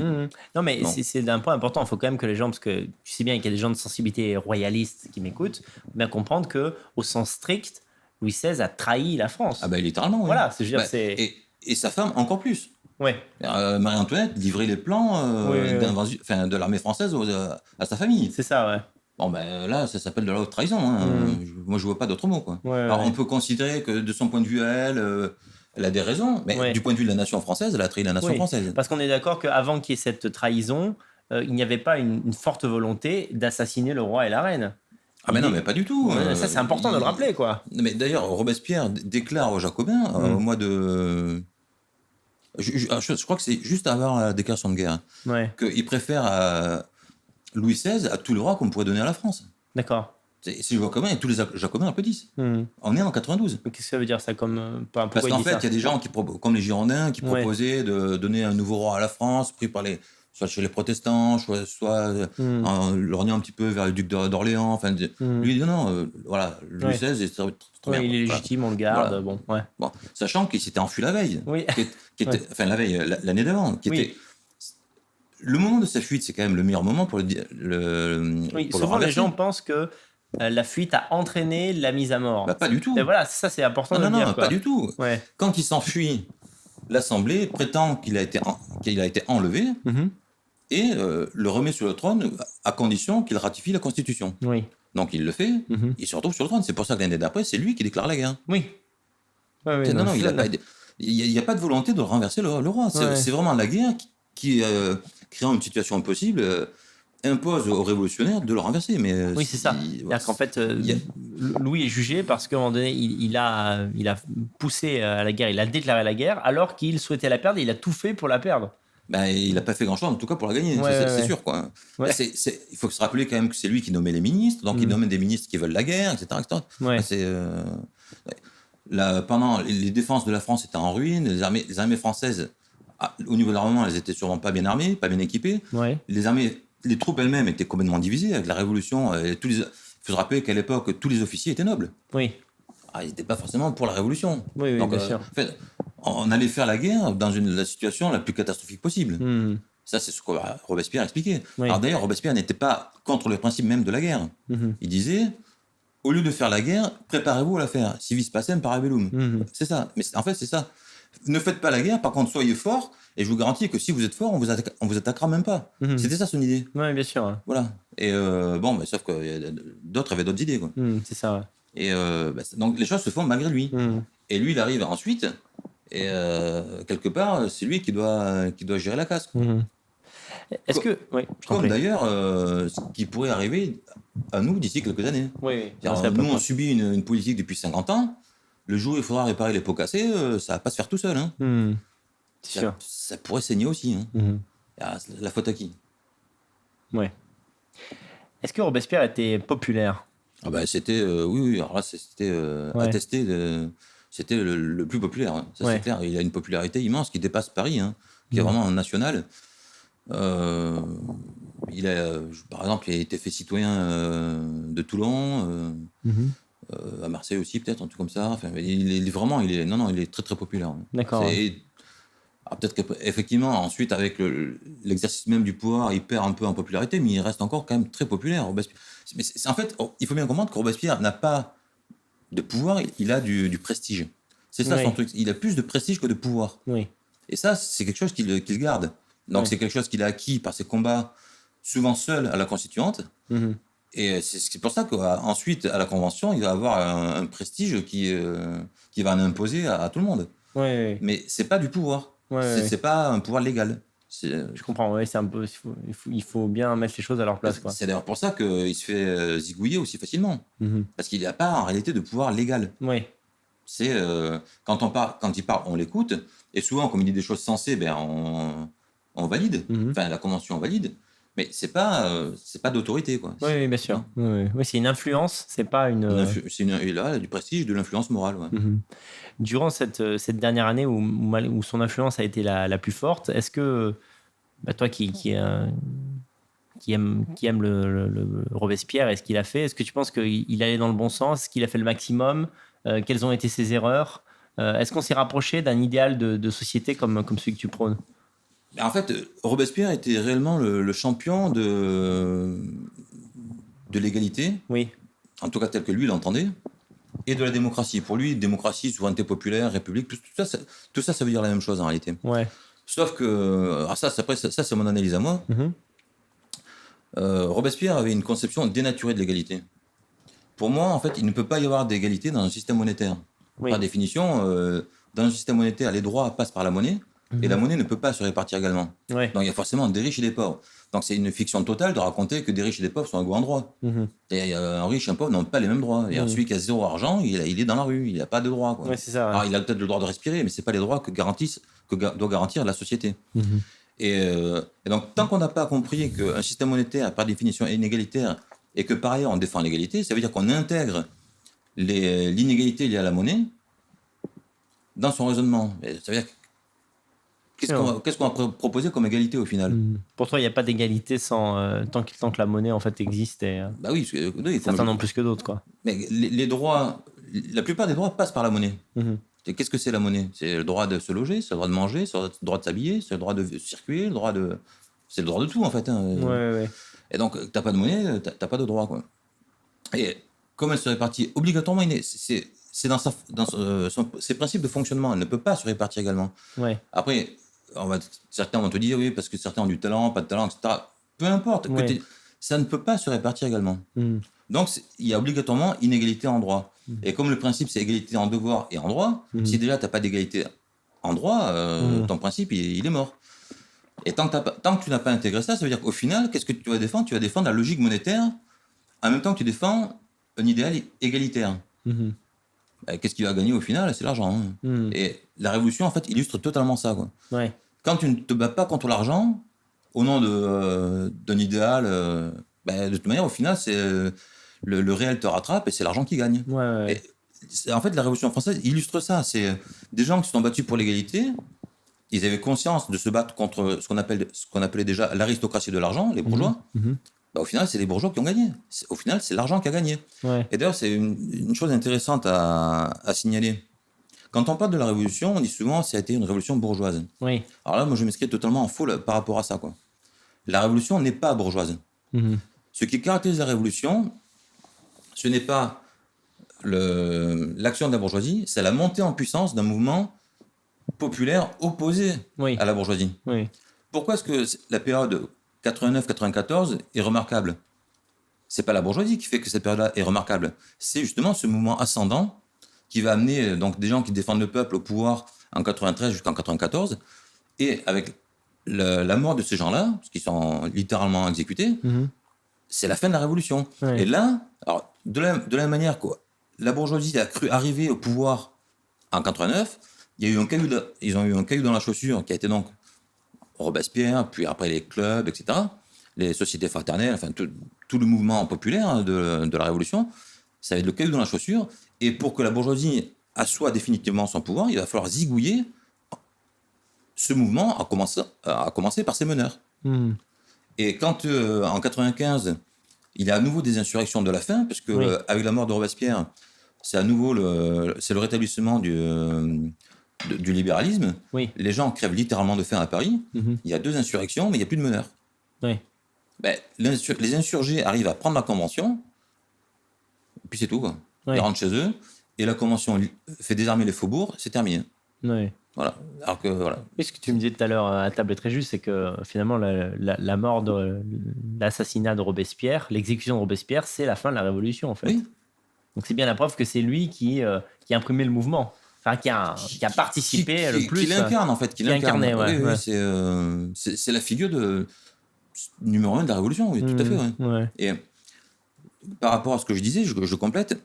Non, mais c'est un point important. Il faut quand même que les gens, parce que tu sais bien qu'il y a des gens de sensibilité royaliste qui m'écoutent, bien comprendre qu'au sens strict, Louis XVI a trahi la France. Ah littéralement, oui. Voilà, c'est... Et sa femme encore plus. Ouais. Marie-Antoinette livrait les plans d'invasion, de l'armée française à sa famille. C'est ça, ouais. Bon, là, ça s'appelle de la haute trahison. Moi, je vois pas d'autre mot, quoi. Alors, on peut considérer que de son point de vue à elle a des raisons, mais du point de vue de la nation française, elle a trahi la nation française. Parce qu'on est d'accord qu'avant qu'il y ait cette trahison, il n'y avait pas une forte volonté d'assassiner le roi et la reine. Non, mais pas du tout. Ça, c'est important de le rappeler, quoi. Mais d'ailleurs, Robespierre déclare aux Jacobins, au mois de... Je crois que c'est juste avant la déclaration de guerre, qu'il préfère Louis XVI à tous les rois qu'on pourrait donner à la France. D'accord. C'est les Jacobins, et tous les Jacobins applaudissent. On est en 92. Qu'est-ce que ça veut dire, ça, Parce qu'en fait, il y a des gens, comme les Girondins, qui proposaient de donner un nouveau roi à la France, pris par soit chez les protestants, soit en lorgnant un petit peu vers le duc d'Orléans. Lui, il dit non, voilà, Louis XVI est très bien. Il est légitime, on le garde. Voilà. Bon, sachant qu'il s'était enfui la veille. La veille, l'année d'avant. Le moment de sa fuite, c'est quand même le meilleur moment pour souvent, les gens pensent que la fuite a entraîné la mise à mort. Pas du tout. Et voilà, ça, c'est important de le dire. Non, pas du tout. Quand il s'enfuit, l'Assemblée prétend qu'il a été enlevé et le remet sur le trône à condition qu'il ratifie la Constitution. Oui. Donc il le fait, il se retrouve sur le trône. C'est pour ça que l'année d'après, c'est lui qui déclare la guerre. Oui. Non, il n'y a pas de volonté de renverser le roi. C'est vraiment la guerre qui créant une situation impossible, impose aux révolutionnaires de le renverser. Oui, c'est ça. C'est-à-dire qu'en fait, Louis est jugé parce qu'à un moment donné, il a poussé à la guerre, il a déclaré la guerre, alors qu'il souhaitait la perdre et il a tout fait pour la perdre. Il n'a pas fait grand-chose, en tout cas, pour la gagner, c'est sûr, quoi. Là, il faut se rappeler quand même que c'est lui qui nommait les ministres, donc il nomme des ministres qui veulent la guerre, etc. Pendant les défenses de la France étaient en ruine, les armées françaises, au niveau de l'armement, elles étaient sûrement pas bien armées, pas bien équipées. Les troupes elles-mêmes étaient complètement divisées avec la Révolution. Il faut se rappeler qu'à l'époque, tous les officiers étaient nobles. Oui. Ils n'étaient pas forcément pour la Révolution. Oui, donc, bien sûr. En fait, on allait faire la guerre dans la situation la plus catastrophique possible. Ça, c'est ce que Robespierre expliquait. Alors d'ailleurs, Robespierre n'était pas contre le principe même de la guerre. Il disait, au lieu de faire la guerre, préparez-vous à la faire. Si vis pacem, parabellum. C'est ça. Mais en fait, c'est ça. Ne faites pas la guerre, par contre, soyez forts, et je vous garantis que si vous êtes fort, on vous attaquera même pas. C'était ça son idée. Oui, bien sûr. Voilà. Et sauf que d'autres avaient d'autres idées, quoi. C'est ça. Et donc les choses se font malgré lui. Et lui, il arrive ensuite, et quelque part, c'est lui qui doit gérer la casse. Est-ce que... Comme d'ailleurs, ce qui pourrait arriver à nous d'ici quelques années. Nous, on subit une politique depuis 50 ans. Le jour où il faudra réparer les pots cassés, ça va pas se faire tout seul. C'est sûr. Ça pourrait saigner aussi. La faute à qui? Est-ce que Robespierre était populaire? C'était, oui. Alors là, c'était attesté. C'était le plus populaire. Ça, c'est clair. Il a une popularité immense qui dépasse Paris, qui est vraiment nationale. par exemple, il a été fait citoyen de Toulon, à Marseille aussi, peut-être, un truc comme ça. Enfin, il est très, très populaire. D'accord. Alors, peut-être qu'effectivement, ensuite, avec l'exercice même du pouvoir, il perd un peu en popularité, mais il reste encore quand même très populaire. Robespierre. Mais en fait, il faut bien comprendre que Robespierre n'a pas de pouvoir, il a du prestige. C'est ça son truc. Il a plus de prestige que de pouvoir. Oui. Et ça, c'est quelque chose qu'il garde. Donc, c'est quelque chose qu'il a acquis par ses combats, souvent seul à la Constituante. Et c'est pour ça qu'ensuite, à la Convention, il va avoir un prestige qui va en imposer à tout le monde. Mais c'est pas du pouvoir. C'est pas un pouvoir légal. Je comprends, c'est un peu, il faut bien mettre les choses à leur place. C'est d'ailleurs pour ça qu'il se fait zigouiller aussi facilement. Parce qu'il n'a pas en réalité de pouvoir légal. C'est quand il parle, on l'écoute. Et souvent, comme il dit des choses sensées, on valide. Enfin, la Convention valide. Mais c'est pas d'autorité, quoi. Oui, bien sûr. Oui, c'est une influence, c'est pas une. Il a du prestige, de l'influence morale. Durant cette dernière année où son influence a été la plus forte, est-ce que toi qui aime le Robespierre et ce qu'il a fait, est-ce que tu penses qu'il allait dans le bon sens, est-ce qu'il a fait le maximum, quelles ont été ses erreurs, est-ce qu'on s'est rapproché d'un idéal de société comme celui que tu prônes? En fait, Robespierre était réellement le champion de l'égalité, en tout cas tel que lui l'entendait, et de la démocratie. Pour lui, démocratie, souveraineté populaire, république, tout ça, ça veut dire la même chose en réalité. Sauf que, ça c'est mon analyse à moi, Robespierre avait une conception dénaturée de l'égalité. Pour moi, en fait, il ne peut pas y avoir d'égalité dans un système monétaire. Par définition, dans un système monétaire, les droits passent par la monnaie, et la monnaie ne peut pas se répartir également. Donc il y a forcément des riches et des pauvres. Donc c'est une fiction totale de raconter que des riches et des pauvres sont égaux en droit. Et un riche et un pauvre n'ont pas les mêmes droits. Et celui qui a zéro argent, il est dans la rue, il n'a pas de droits. Alors il a peut-être le droit de respirer, mais ce n'est pas les droits que doit garantir la société. Et donc tant qu'on n'a pas compris qu'un système monétaire, par définition, est inégalitaire, et que par ailleurs on défend l'égalité, ça veut dire qu'on intègre l'inégalité liée à la monnaie dans son raisonnement. Et ça veut dire qu'est-ce qu'on va proposer comme égalité au final? Pour toi, il n'y a pas d'égalité tant que la monnaie en fait existe. Bah oui, certains n'ont plus que d'autres, quoi. Mais les droits, la plupart des droits passent par la monnaie. Et qu'est-ce que c'est la monnaie? C'est le droit de se loger, c'est le droit de manger, c'est le droit de s'habiller, c'est le droit de circuler, c'est le droit de tout en fait. Et donc, t'as pas de monnaie, t'as pas de droit, quoi. Et comme elle se répartit obligatoirement, c'est dans ses principes de fonctionnement, elle ne peut pas se répartir également. Après, certains vont te dire oui, parce que certains ont du talent, pas de talent, etc. Peu importe, ça ne peut pas se répartir également. Donc, il y a obligatoirement inégalité en droit. Et comme le principe, c'est égalité en devoir et en droit, si déjà tu n'as pas d'égalité en droit, ton principe, il est mort. Et tant que tu n'as pas intégré ça, ça veut dire qu'au final, qu'est-ce que tu vas défendre? Tu vas défendre la logique monétaire en même temps que tu défends un idéal égalitaire. Qu'est-ce qui va gagner au final? C'est l'argent. Et la Révolution, en fait, illustre totalement ça, quoi. Quand tu ne te bats pas contre l'argent, au nom d'un idéal, de toute manière, au final, c'est le réel te rattrape et c'est l'argent qui gagne. Et en fait, la Révolution française illustre ça. C'est des gens qui se sont battus pour l'égalité. Ils avaient conscience de se battre contre ce qu'on appelait déjà l'aristocratie de l'argent, les bourgeois. Au final, c'est les bourgeois qui ont gagné. Au final, c'est l'argent qui a gagné. Et d'ailleurs, c'est une chose intéressante à signaler. Quand on parle de la Révolution, on dit souvent que ça a été une révolution bourgeoise. Alors là, moi, je m'inscris totalement en faux par rapport à ça, quoi. La Révolution n'est pas bourgeoise. Ce qui caractérise la Révolution, ce n'est pas l'action de la bourgeoisie, c'est la montée en puissance d'un mouvement populaire opposé à la bourgeoisie. Pourquoi est-ce que la période 89-94 est remarquable? C'est pas la bourgeoisie qui fait que cette période-là est remarquable. C'est justement ce mouvement ascendant qui va amener donc des gens qui défendent le peuple au pouvoir en 93 jusqu'en 94. Et avec la mort de ces gens-là, qui sont littéralement exécutés, c'est la fin de la Révolution. Et là, alors, de la même manière que la bourgeoisie a cru arriver au pouvoir en 89, ils ont eu un caillou dans la chaussure qui a été donc Robespierre, puis après les clubs, etc., les sociétés fraternelles, enfin tout le mouvement populaire de la Révolution, ça va être le caillou dans la chaussure. Et pour que la bourgeoisie assoie définitivement son pouvoir, il va falloir zigouiller ce mouvement, à commencer par ses meneurs. Et quand, en 95, il y a à nouveau des insurrections de la faim, parce que avec la mort de Robespierre, c'est à nouveau le rétablissement du libéralisme. Oui. Les gens crèvent littéralement de faim à Paris. Il y a 2 insurrections, mais il n'y a plus de meneurs. Oui. Ben, les insurgés arrivent à prendre la Convention, puis c'est tout, quoi. Ils rentrent chez eux, et la Convention fait désarmer les faubourgs, c'est terminé. Oui. Voilà. Alors que, voilà. Oui, ce que tu me disais tout à l'heure à table est très juste, c'est que finalement, la mort, l'assassinat de Robespierre, l'exécution de Robespierre, c'est la fin de la Révolution, en fait. Oui. Donc c'est bien la preuve que c'est lui qui a imprimé le mouvement, enfin qui a participé le plus. Qui l'incarne, en fait. Qui l'incarnait, oui, c'est la figure numéro 1 de la Révolution, oui, tout à fait. Ouais. Et par rapport à ce que je disais, je complète,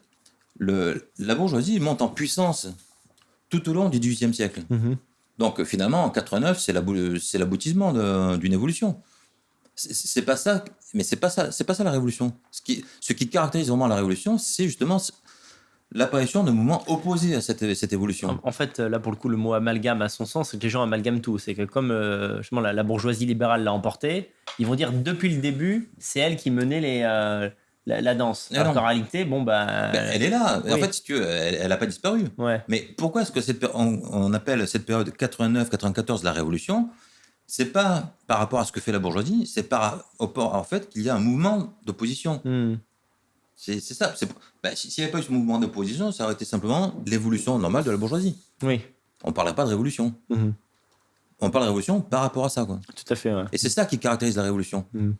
la bourgeoisie monte en puissance tout au long du XVIIIe siècle. Donc finalement, en 89, c'est l'aboutissement d'une évolution. C'est pas ça, mais c'est pas ça la révolution. Ce qui caractérise vraiment la révolution, c'est justement l'apparition de mouvements opposés à cette évolution. En fait, là pour le coup, le mot amalgame a son sens, c'est que les gens amalgament tout. C'est que comme justement la bourgeoisie libérale l'a emporté, ils vont dire depuis le début, c'est elle qui menait la danse. Alors qu'en réalité, elle est là. Oui. En fait, si tu veux, elle n'a pas disparu. Ouais. Mais pourquoi est-ce que on appelle cette période 89-94 la révolution? C'est pas par rapport à ce que fait la bourgeoisie, c'est par rapport en fait qu'il y a un mouvement d'opposition. C'est ça. S'il n'y avait pas eu ce mouvement d'opposition, ça aurait été simplement l'évolution normale de la bourgeoisie. Oui. On ne parlerait pas de révolution. On parle de révolution par rapport à ça, quoi. Tout à fait. Ouais. Et c'est ça qui caractérise la révolution. Non,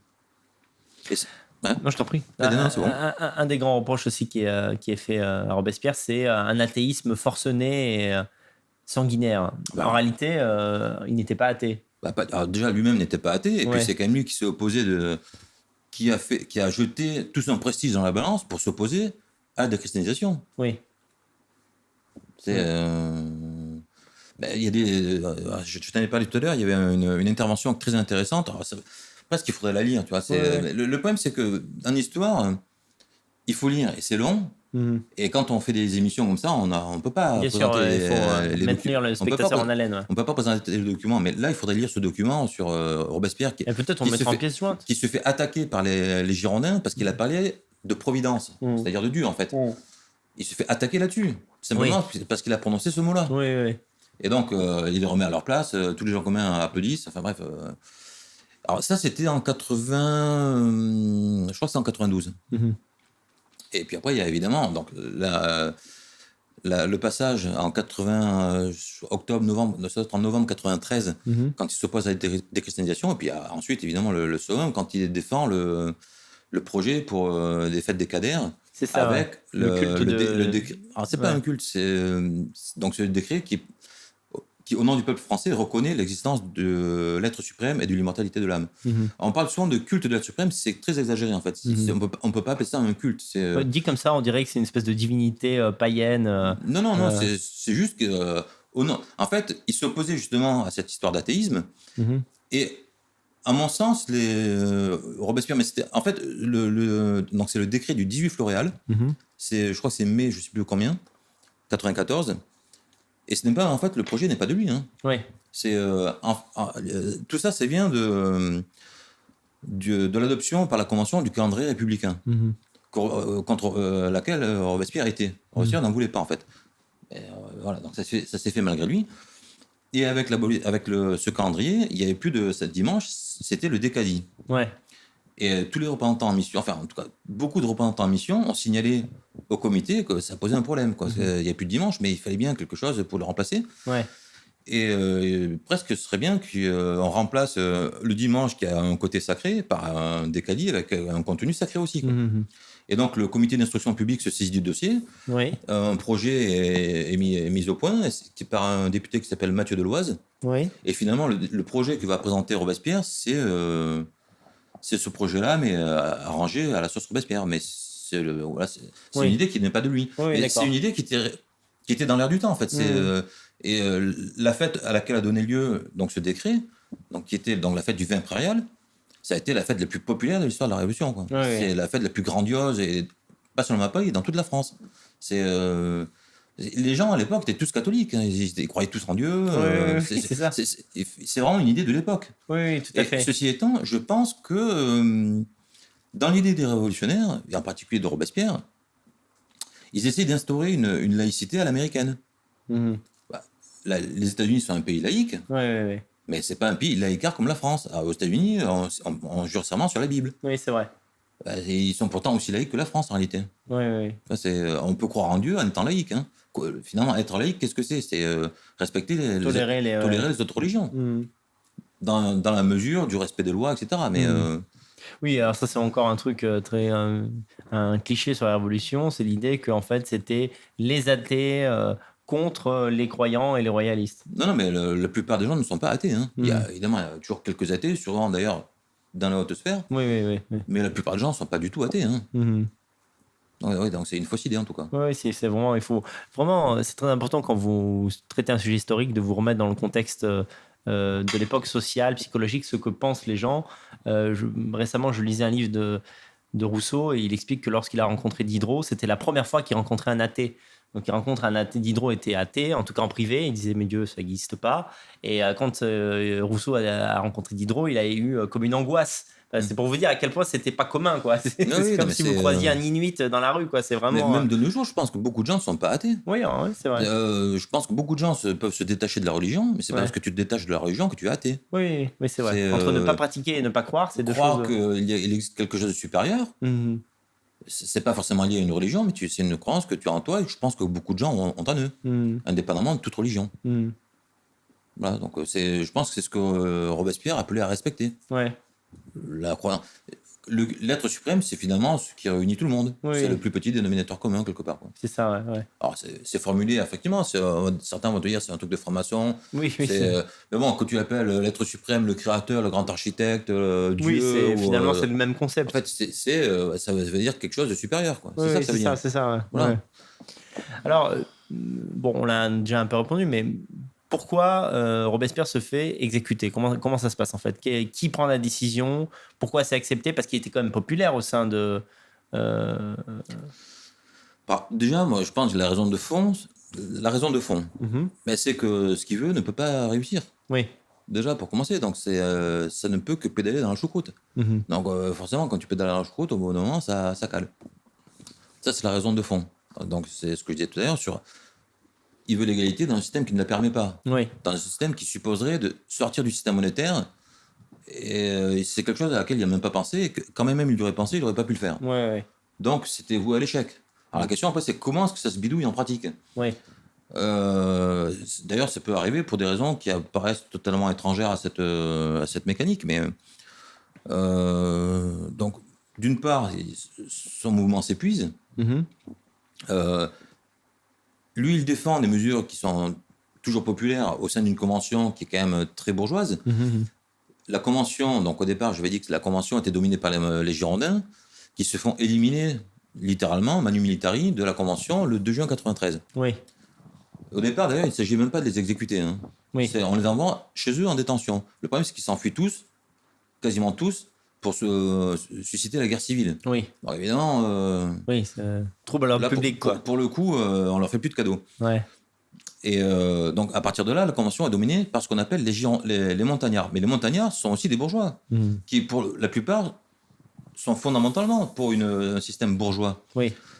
je t'en prie. C'est bon. Un des grands reproches aussi qui est fait à Robespierre, c'est un athéisme forcené et sanguinaire. En réalité, il n'était pas athée. Alors déjà, lui-même n'était pas athée, et puis c'est quand même lui qui s'est opposé qui a jeté tout son prestige dans la balance pour s'opposer à la déchristianisation. Oui. Il y a je t'en ai parlé tout à l'heure, il y avait une intervention très intéressante. Alors, presque qu'il faudrait la lire, tu vois. Le problème, c'est que en histoire, il faut lire, et c'est long. Et quand on fait des émissions comme ça, on ne peut pas présenter il faut maintenir le spectateur en haleine. On ne peut pas présenter le document, mais là, il faudrait lire ce document sur Robespierre et peut-être on mettra en pièce jointe. Qui se fait attaquer par les Girondins parce qu'il a parlé de providence, c'est-à-dire de Dieu, en fait. Il se fait attaquer là-dessus, simplement parce qu'il a prononcé ce mot-là. Oui. Et donc, il les remet à leur place, tous les gens communs applaudissent, enfin bref. Alors ça, c'était en 80... Je crois que c'est en 92. Et puis après, il y a évidemment donc, le passage en 80, en novembre 93, quand il s'oppose à la déchristianisation, et puis ensuite, évidemment, le summum, quand il défend le projet pour des fêtes des Cadères. C'est ça, avec le décret. Alors, c'est pas un culte, donc c'est le décret qui, au nom du peuple français, reconnaît l'existence de l'être suprême et de l'immortalité de l'âme. On parle souvent de culte de l'être suprême, c'est très exagéré en fait. On peut pas appeler ça un culte. Dit comme ça, on dirait que c'est une espèce de divinité païenne. Non, c'est juste que... en fait, il s'opposait justement à cette histoire d'athéisme. Et à mon sens, Robespierre, mais c'était... En fait, donc c'est le décret du 18 Floréal. Je crois que c'est mai, je sais plus combien, 94. Et ce n'est pas, en fait, le projet n'est pas de lui. Oui. C'est, tout ça, ça vient de l'adoption par la Convention du calendrier républicain, contre laquelle Robespierre était. Robespierre n'en voulait pas, en fait. Et, voilà, donc ça s'est fait malgré lui. Et avec ce calendrier, il n'y avait plus de cette dimanche, c'était le décadi. Ouais. Et tous les représentants en mission, enfin en tout cas beaucoup de représentants en mission ont signalé au comité que ça posait un problème. Il n'y a plus de dimanche, mais il fallait bien quelque chose pour le remplacer. Ouais. Et presque ce serait bien qu'on remplace le dimanche qui a un côté sacré par un décadi avec un contenu sacré aussi. Et donc le comité d'instruction publique se saisit du dossier. Oui. Un projet est mis au point par un député qui s'appelle Mathieu Deloise. Oui. Et finalement, le projet que va présenter Robespierre, c'est ce projet-là, mais arrangé à la sauce Robespierre. Mais c'est une idée qui n'est pas de lui. Oui, c'est une idée qui était dans l'air du temps, en fait. La fête à laquelle a donné lieu donc, ce décret, donc, qui était donc, la fête du vin impérial, ça a été la fête la plus populaire de l'histoire de la Révolution. C'est la fête la plus grandiose, et pas seulement à Paris, dans toute la France. Les gens à l'époque étaient tous catholiques, hein. Ils croyaient tous en Dieu. C'est ça. C'est vraiment une idée de l'époque. Oui, tout à fait. Ceci étant, je pense que dans l'idée des révolutionnaires, et en particulier de Robespierre, ils essaient d'instaurer une laïcité à l'américaine. Les États-Unis sont un pays laïque, mais c'est pas un pays laïcard comme la France. Alors, aux États-Unis, on jure serment sur la Bible. Oui, c'est vrai. Ils sont pourtant aussi laïcs que la France en réalité. On peut croire en Dieu en étant laïque. Hein. Finalement, être laïque, qu'est-ce que c'est ? C'est respecter tolérer les autres religions. Dans la mesure du respect des lois, etc. Mais, oui, alors ça c'est encore un truc un cliché sur la Révolution, c'est l'idée qu'en fait c'était les athées contre les croyants et les royalistes. Non, mais la plupart des gens ne sont pas athées. Hein. Il y a toujours quelques athées, souvent d'ailleurs dans la haute sphère. Oui. Mais la plupart des gens ne sont pas du tout athées. Hein. Donc c'est une fausse idée en tout cas. Oui, c'est vraiment, c'est très important quand vous traitez un sujet historique de vous remettre dans le contexte de l'époque sociale, psychologique, ce que pensent les gens. Récemment, je lisais un livre de Rousseau et il explique que lorsqu'il a rencontré Diderot, c'était la première fois qu'il rencontrait un athée. Donc il rencontre un athée, Diderot était athée, en tout cas en privé, il disait mais Dieu ça n'existe pas. Et quand Rousseau a rencontré Diderot, il a eu comme une angoisse. C'est pour vous dire à quel point c'était pas commun, quoi. C'est comme si vous croisiez un Inuit dans la rue, quoi. C'est vraiment. Même de nos jours, je pense que beaucoup de gens ne sont pas athées. Oui, c'est vrai. Je pense que beaucoup de gens peuvent se détacher de la religion, mais c'est pas parce que tu te détaches de la religion que tu es athée. Oui, mais c'est vrai. Entre ne pas pratiquer et ne pas croire, c'est deux choses. Croire qu'il existe quelque chose de supérieur, c'est pas forcément lié à une religion, mais c'est une croyance que tu as en toi, et je pense que beaucoup de gens ont en eux, indépendamment de toute religion. Voilà, donc je pense que c'est ce que Robespierre appelait à respecter. L'être suprême, c'est finalement ce qui réunit tout le monde. C'est le plus petit dénominateur commun, quelque part. Quoi. C'est ça, Alors, c'est formulé, effectivement. Certains vont te dire c'est un truc de franc-maçon. Mais bon, quand tu appelles l'être suprême, le créateur, le grand architecte, Dieu. Finalement, c'est le même concept. En fait, ça veut dire quelque chose de supérieur. Quoi. C'est ça que ça veut dire. C'est ça. Voilà. Alors, on l'a déjà un peu répondu, mais pourquoi Robespierre se fait exécuter ? Comment ça se passe en fait ? Qui prend la décision ? Pourquoi c'est accepté ? Parce qu'il était quand même populaire au sein de... Déjà, moi je pense que la raison de fond, mais c'est que ce qu'il veut ne peut pas réussir. Oui. Déjà pour commencer, donc ça ne peut que pédaler dans la choucroute. Donc forcément, quand tu pédales dans la choucroute, au bout d'un moment, ça cale. Ça, c'est la raison de fond. Donc c'est ce que je disais tout à l'heure sur... Il veut l'égalité dans un système qui ne la permet pas. Dans un système qui supposerait de sortir du système monétaire. Et c'est quelque chose à laquelle il n'a même pas pensé. Et que, quand même il aurait pensé, il n'aurait pas pu le faire. Donc, c'était voué à l'échec. Alors, la question, après, c'est comment est-ce que ça se bidouille en pratique ? D'ailleurs, ça peut arriver pour des raisons qui apparaissent totalement étrangères à cette mécanique. Mais, donc, d'une part, son mouvement s'épuise. Lui, il défend des mesures qui sont toujours populaires au sein d'une convention qui est quand même très bourgeoise. La convention, donc au départ, je vais dire que la convention était dominée par les Girondins, qui se font éliminer littéralement, manu militari, de la convention le 2 juin 93. Au départ, d'ailleurs, il ne s'agit même pas de les exécuter. Hein. On les envoie chez eux en détention. Le problème, c'est qu'ils s'enfuient tous, quasiment tous, pour susciter la guerre civile. Donc évidemment... c'est trouble à l'ordre public, quoi. Pour le coup, on leur fait plus de cadeaux. Et donc, à partir de là, la convention est dominée par ce qu'on appelle les montagnards. Mais les montagnards sont aussi des bourgeois, qui, pour la plupart, sont fondamentalement pour un système bourgeois.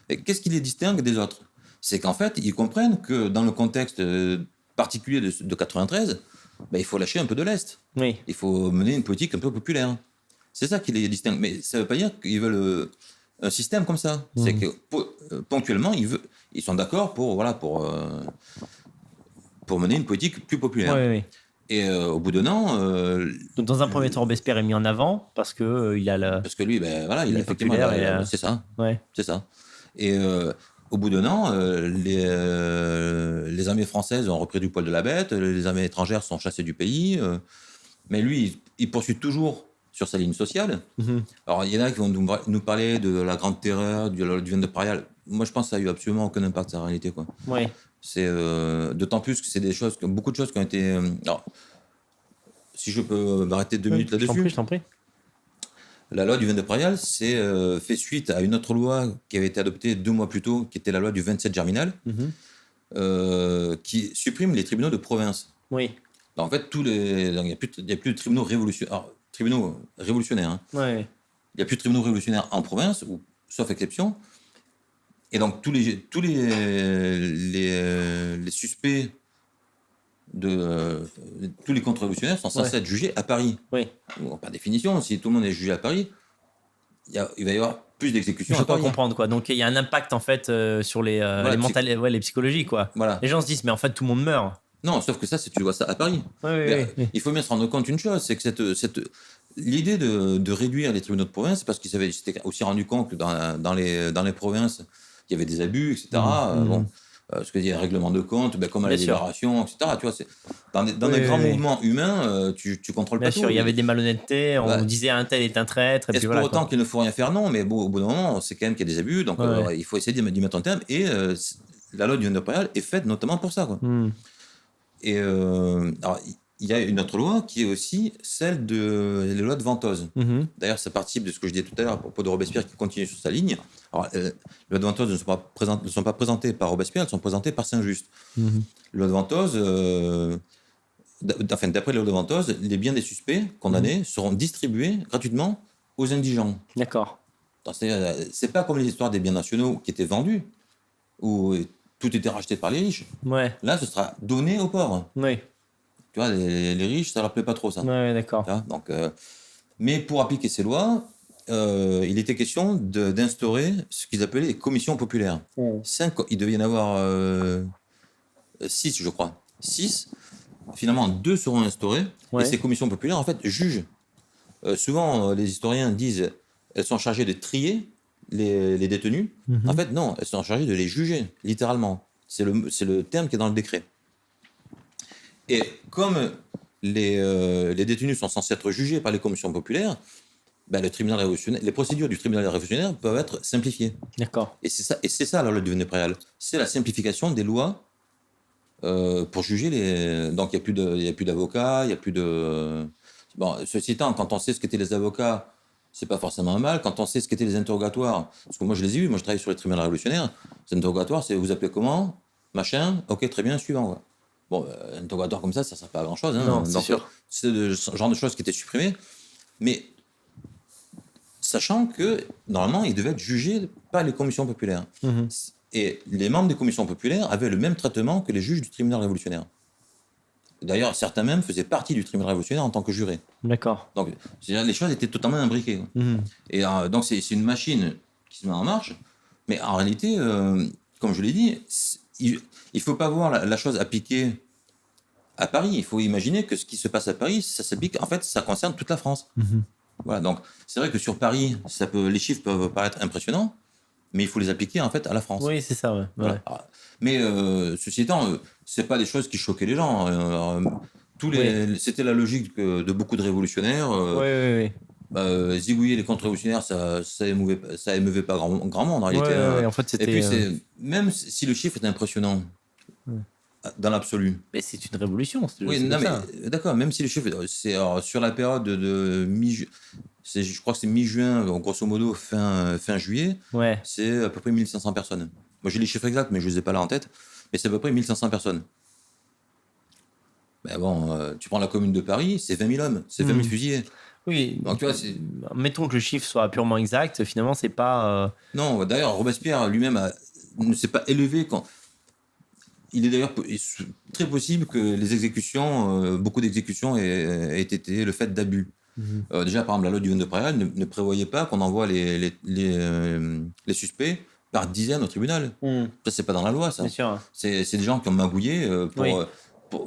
Et qu'est-ce qui les distingue des autres ? C'est qu'en fait, ils comprennent que dans le contexte particulier de 93, il faut lâcher un peu de l'Est. Il faut mener une politique un peu populaire. C'est ça qui les distingue. Mais ça ne veut pas dire qu'ils veulent un système comme ça. C'est que ponctuellement, ils sont d'accord pour mener une politique plus populaire. Et au bout d'un an... Donc, dans un premier temps, Robespierre est mis en avant parce que il a Parce que lui, il a effectivement... C'est ça. C'est ça. Et au bout d'un an, les armées françaises ont repris du poil de la bête, les armées étrangères sont chassées du pays, mais lui, il poursuit toujours sur sa ligne sociale. Alors, il y en a qui vont nous parler de la Grande Terreur, du vin de Prairial. Moi, je pense que ça n'a eu absolument aucun impact sur la réalité, quoi. C'est d'autant plus que c'est beaucoup de choses qui ont été... alors, si je peux m'arrêter 2 minutes là-dessus. Je t'en prie. La loi du vin de Prairial, c'est fait suite à une autre loi qui avait été adoptée 2 mois plus tôt, qui était la loi du 27 Germinal, qui supprime les tribunaux de province. Oui. Donc, en fait, il n'y a plus de tribunaux révolutionnaires. Hein. Ouais. Il n'y a plus de tribunaux révolutionnaires en province, sauf exception. Et donc, tous les suspects tous les contre-révolutionnaires sont censés être jugés à Paris. Oui. Bon, par définition, si tout le monde est jugé à Paris, il va y avoir plus d'exécutions à Paris. Je peux comprendre, quoi. Donc, il y a un impact, en fait, sur les psychologies, quoi. Voilà. Les gens se disent, mais en fait, tout le monde meurt. Non, sauf que tu vois ça à Paris. Oui. Il faut bien se rendre compte d'une chose, c'est que l'idée de réduire les tribunaux de province, c'est parce qu'ils s'étaient aussi rendu compte que dans les provinces, il y avait des abus, etc. Bon, parce qu'il y a un règlement de compte, comme à la Libération, etc. Tu vois, dans des grands mouvements humains, tu contrôles pas tout. Bien sûr, il y avait des malhonnêtetés, on disait un tel est un traître. Est-ce pour autant qu'il ne faut rien faire? Non, mais bon, au bout d'un moment, on sait quand même qu'il y a des abus, donc il faut essayer d'y mettre un terme. Et la loi du Union impériale est faite notamment pour ça, quoi. Et alors, il y a une autre loi qui est aussi celle des lois de Ventose. D'ailleurs, ça participe de ce que je disais tout à l'heure à propos de Robespierre qui continue sur sa ligne. Alors, les lois de Ventose ne sont pas présentées par Robespierre, elles sont présentées par Saint-Just. Les lois de Ventose, d'après les lois de Ventose, les biens des suspects condamnés seront distribués gratuitement aux indigents. D'accord. C'est pas comme les histoires des biens nationaux qui étaient vendus, où tout était racheté par les riches. Ouais. Là, ce sera donné aux pauvres. Oui. Tu vois, les riches, ça leur plaît pas trop, ça. Ouais, d'accord. Donc, mais pour appliquer ces lois, il était question d'instaurer ce qu'ils appelaient les commissions populaires. Il devait y en avoir 6, je crois. 6. Finalement, 2 seront instaurées. Et ces commissions populaires, en fait, jugent. Souvent, les historiens disent elles sont chargées de trier les détenus. En fait, non, elles sont chargées de les juger, littéralement. C'est le terme qui est dans le décret. Et comme les détenus sont censés être jugés par les commissions populaires, le tribunal révolutionnaire, les procédures du tribunal révolutionnaire peuvent être simplifiées. D'accord. Et c'est ça la loi du impérial. C'est la simplification des lois pour juger les. Donc il n'y a plus d'avocats, il n'y a plus de. Bon, ceci étant, quand on sait ce qu'étaient les avocats, c'est pas forcément un mal. Quand on sait ce qu'étaient les interrogatoires, parce que moi je les ai vus, moi je travaille sur les tribunaux révolutionnaires. Les interrogatoires, c'est vous appelez comment, machin, ok, très bien, suivant. Ouais. Bon, un interrogatoire comme ça sert pas à grand chose. Hein. Non, c'est sûr. C'est le genre de choses qui étaient supprimées, mais sachant que normalement ils devaient être jugés par les commissions populaires. Et les membres des commissions populaires avaient le même traitement que les juges du tribunal révolutionnaire. D'ailleurs, certains même faisaient partie du tribunal révolutionnaire en tant que jurés. D'accord. Donc, les choses étaient totalement imbriquées. Et donc, c'est une machine qui se met en marche. Mais en réalité, comme je l'ai dit, il ne faut pas voir la chose appliquée à Paris. Il faut imaginer que ce qui se passe à Paris, ça s'applique. En fait, ça concerne toute la France. Voilà. Donc, c'est vrai que sur Paris, les chiffres peuvent paraître impressionnants, mais il faut les appliquer en fait à la France. Oui, c'est ça. Ouais. Voilà. Mais ceci étant, c'est pas des choses qui choquaient les gens. C'était la logique de beaucoup de révolutionnaires. Zigouiller les contre-révolutionnaires, ça émeuvait pas grand monde en réalité. En fait, et puis même si le chiffre est impressionnant dans l'absolu. Mais c'est une révolution. D'accord. Même si le chiffre, c'est sur la période de je crois que c'est mi-juin, grosso modo fin juillet. C'est à peu près 1500 personnes. Moi, j'ai les chiffres exacts, mais je ne les ai pas là en tête. Mais c'est à peu près 1500 personnes. Mais bon, tu prends la commune de Paris, c'est 20 000 hommes, c'est 20 000 fusillés. Oui. Donc, tu vois, mettons que le chiffre soit purement exact, finalement, c'est pas. Non, d'ailleurs, Robespierre lui-même ne s'est pas élevé quand. Il est d'ailleurs très possible que les exécutions, beaucoup d'exécutions aient été le fait d'abus. Déjà, par exemple, la loi du 22 impérial ne prévoyait pas qu'on envoie les suspects par dizaines au tribunal. Ça, c'est pas dans la loi, ça. C'est des gens qui ont magouillé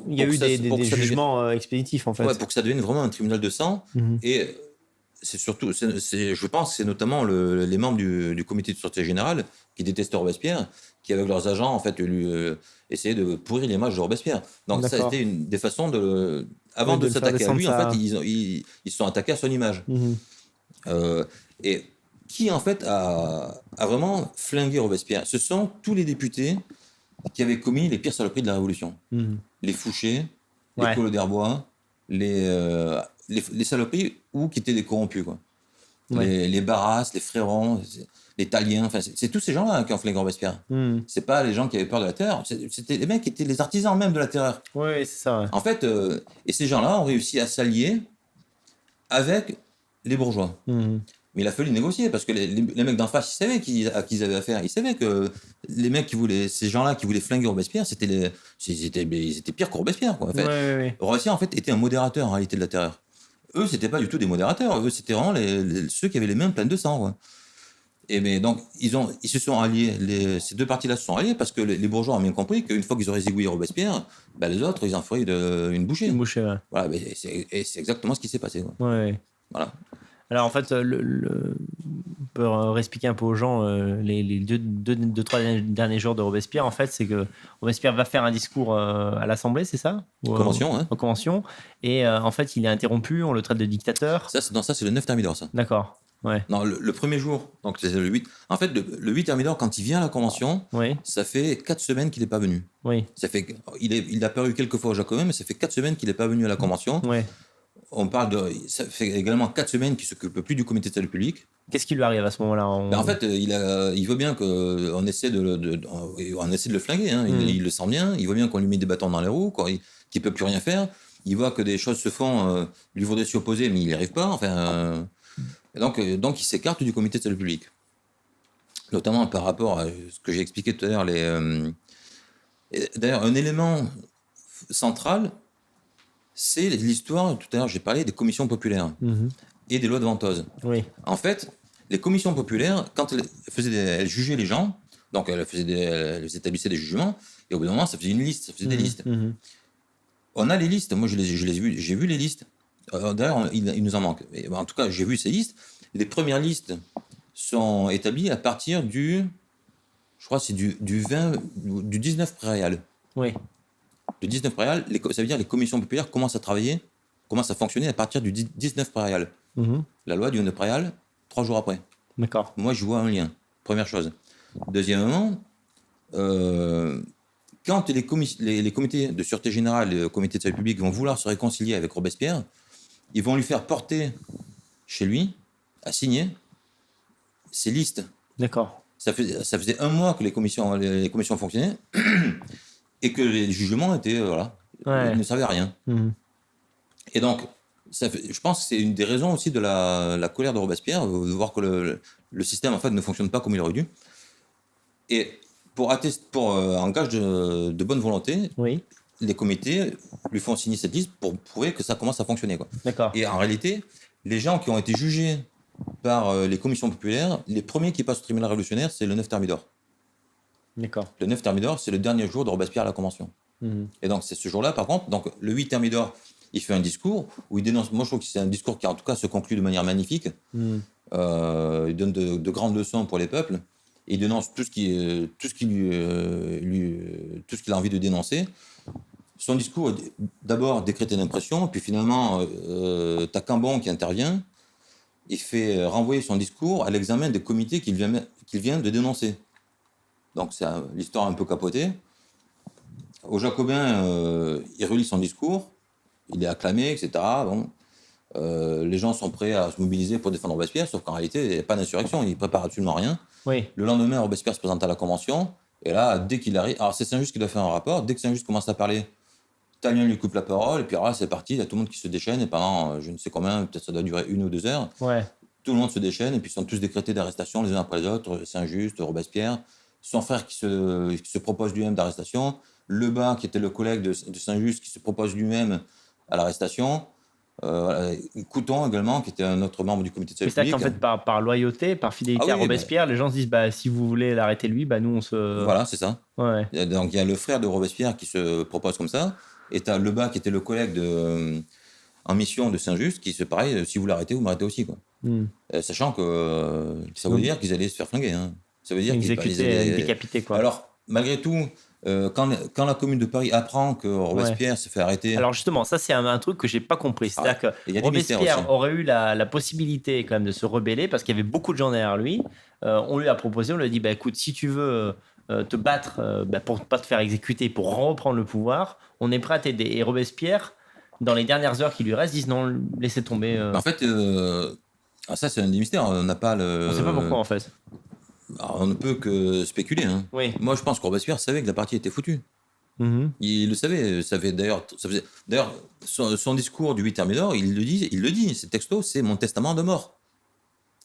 il y a eu des jugements expéditifs, en fait. Ouais, pour que ça devienne vraiment un tribunal de sang. Et c'est surtout, je pense que c'est notamment les membres du comité de sûreté générale qui détestaient Robespierre, qui, avec leurs agents, en fait, essayaient de pourrir l'image de Robespierre. Donc, ça a été une des façons avant de s'attaquer à lui, en fait, ils se sont attaqués à son image. Et qui, en fait, a vraiment flingué Robespierre? Ce sont tous les députés qui avaient commis les pires saloperies de la Révolution. Les Fouché, les Collot d'Herbois, les saloperies ou qui étaient des corrompus, quoi. les Barras, les Fréron, les Taliens, enfin, c'est tous ces gens-là qui ont flingué Robespierre. C'est pas les gens qui avaient peur de la terreur, c'était les mecs qui étaient les artisans même de la terreur. Oui, c'est ça. Ouais. En fait, et ces gens-là ont réussi à s'allier avec les bourgeois. Mais il a fallu négocier parce que les mecs d'en face, ils savaient à qui ils avaient affaire. Ils savaient que les mecs ces gens-là qui voulaient flinguer Robespierre, ils étaient pires que Robespierre, quoi. En fait, Robespierre, en fait, était un modérateur en réalité de la terreur. Eux, c'était pas du tout des modérateurs. Eux, c'était vraiment ceux qui avaient les mains pleines de sang, quoi. Mais donc, ils se sont alliés. Ces deux parties-là se sont alliées parce que les bourgeois ont bien compris qu'une fois qu'ils auraient zigouillé Robespierre, les autres, ils en feraient une bouchée. Une bouchée, ouais. Voilà, c'est exactement ce qui s'est passé, quoi. Ouais. Voilà. Alors en fait, on peut réexpliquer un peu aux gens les trois derniers jours de Robespierre. En fait, c'est que Robespierre va faire un discours à l'Assemblée, c'est ça ? Convention, hein. En convention. Et en fait, il est interrompu, on le traite de dictateur. Ça, c'est le 9 Thermidor, ça. D'accord. Ouais. Non, le premier jour, donc c'est le 8. En fait, le 8 Thermidor, quand il vient à la Convention, ça fait 4 semaines qu'il n'est pas venu. Oui. Il a apparu quelques fois au Jacobin, mais ça fait 4 semaines qu'il n'est pas venu à la Convention. Oui. On parle ça fait également 4 semaines qu'il ne s'occupe plus du comité de salut public. Qu'est-ce qui lui arrive à ce moment-là En fait, il veut bien qu'on essaie de le flinguer. Hein. Il le sent bien. Il veut bien qu'on lui mette des bâtons dans les roues, qu'il ne peut plus rien faire. Il voit que des choses se font, lui voudrait s'y opposer, mais il n'y arrive pas. Enfin, donc, il s'écarte du comité de salut public. Notamment par rapport à ce que j'ai expliqué tout à l'heure. D'ailleurs, un élément central, c'est l'histoire, tout à l'heure j'ai parlé des commissions populaires et des lois de Ventose. Oui. En fait, les commissions populaires, quand elles jugeaient les gens, donc elles établissaient des jugements, et au bout d'un moment, ça faisait une liste, ça faisait des listes. On a les listes, moi j'ai vu les listes. D'ailleurs, il nous en manque. En tout cas, j'ai vu ces listes. Les premières listes sont établies à partir je crois que c'est du 19 prairial. Oui. Le 19 prairial, ça veut dire les commissions populaires commencent à travailler, commencent à fonctionner à partir du 19 prairial. La loi du 19 prairial, 3 jours après. D'accord. Moi, je vois un lien. Première chose. Deuxièmement, quand les comités de sûreté générale et le comité de salut public vont vouloir se réconcilier avec Robespierre, ils vont lui faire porter chez lui, à signer, ces listes. D'accord. Ça faisait 1 mois que les commissions fonctionnaient et que les jugements étaient, ne servaient à rien. Et donc, je pense que c'est une des raisons aussi de la colère de Robespierre, de voir que le système en fait ne fonctionne pas comme il aurait dû. Et en gage de bonne volonté, les comités lui font signer cette liste pour prouver que ça commence à fonctionner, quoi. D'accord. Et en réalité, les gens qui ont été jugés par les commissions populaires, les premiers qui passent au tribunal révolutionnaire, c'est le 9 Thermidor. D'accord. Le 9 Thermidor, c'est le dernier jour de Robespierre à la Convention. Et donc, c'est ce jour-là, par contre, donc, le 8 Thermidor, il fait un discours où il dénonce. Moi, je trouve que c'est un discours qui, en tout cas, se conclut de manière magnifique. Il donne de grandes leçons pour les peuples. Et il dénonce tout ce qu'il a envie de dénoncer. Son discours est d'abord décrété d'impression, puis finalement, t'as Cambon qui intervient. Il fait renvoyer son discours à l'examen des comités qu'il vient de dénoncer. Donc, c'est l'histoire un peu capotée. Au Jacobin, il relit son discours. Il est acclamé, etc. Bon. Les gens sont prêts à se mobiliser pour défendre Robespierre, sauf qu'en réalité, il n'y a pas d'insurrection, il ne prépare absolument rien. Oui. Le lendemain, Robespierre se présente à la Convention, et là, dès qu'il arrive... Alors, c'est Saint-Just qui doit faire un rapport. Dès que Saint-Just commence à parler, Tallien lui coupe la parole, et puis alors là, c'est parti, il y a tout le monde qui se déchaîne, et pendant, je ne sais combien, peut-être ça doit durer 1 ou 2 heures, tout le monde se déchaîne, et puis ils sont tous décrétés d'arrestation les uns après les autres, Saint-Just, Robespierre, son frère qui se propose lui-même d'arrestation, Lebas, qui était le collègue de Saint-Just, qui se propose lui-même à l'arrestation, Couton également, qui était un autre membre du comité de salut public. C'est-à-dire qu'en fait, par loyauté, par fidélité à Robespierre, les gens se disent si vous voulez l'arrêter lui, nous on se. Voilà, c'est ça. Ouais. Donc il y a le frère de Robespierre qui se propose comme ça, et tu as Lebas qui était le collègue en mission de Saint-Just, qui se pareil, si vous l'arrêtez, vous m'arrêtez aussi, quoi. Sachant que ça veut dire qu'ils allaient se faire flinguer. Hein. Ça veut dire qu'ils allaient décapiter, quoi. Alors, malgré tout, quand la Commune de Paris apprend que Robespierre se fait arrêter... Alors justement, ça c'est un truc que j'ai pas compris. C'est-à-dire que Robespierre aurait eu la possibilité quand même de se rebeller parce qu'il y avait beaucoup de gens derrière lui. On lui a proposé, on lui a dit écoute, si tu veux te battre pour pas te faire exécuter, pour reprendre le pouvoir, on est prêt à t'aider. Et Robespierre, dans les dernières heures qui lui restent, disent non, laissez tomber. En fait, Ah, ça, c'est un des mystères. On n'a pas le. On ne sait pas pourquoi, en fait. Alors, on ne peut que spéculer. Hein. Oui. Moi, je pense que Robespierre savait que la partie était foutue. Il le savait. D'ailleurs, son discours du 8 Thermidor, il le dit. C'est texto, c'est mon testament de mort.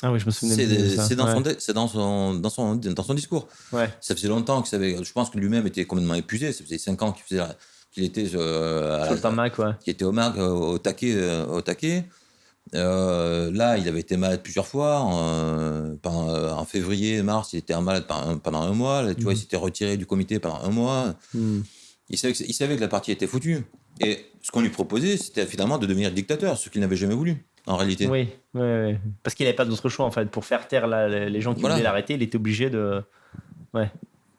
Ah oui, je me souviens de ça. C'est dans son discours. Ouais. Ça faisait longtemps qu'il savait. Je pense que lui-même était complètement épuisé. Ça faisait 5 ans qu'il était sur le tarmac, ouais. Qu'il était au taquet. Là, il avait été malade plusieurs fois. En février, mars, il était malade pendant un mois. Là, tu vois, il s'était retiré du comité pendant un mois. Il savait que la partie était foutue. Et ce qu'on lui proposait, c'était finalement de devenir dictateur, ce qu'il n'avait jamais voulu, en réalité. Oui. Parce qu'il n'avait pas d'autre choix, en fait. Pour faire taire les gens qui voulaient l'arrêter, il était obligé de... Ouais.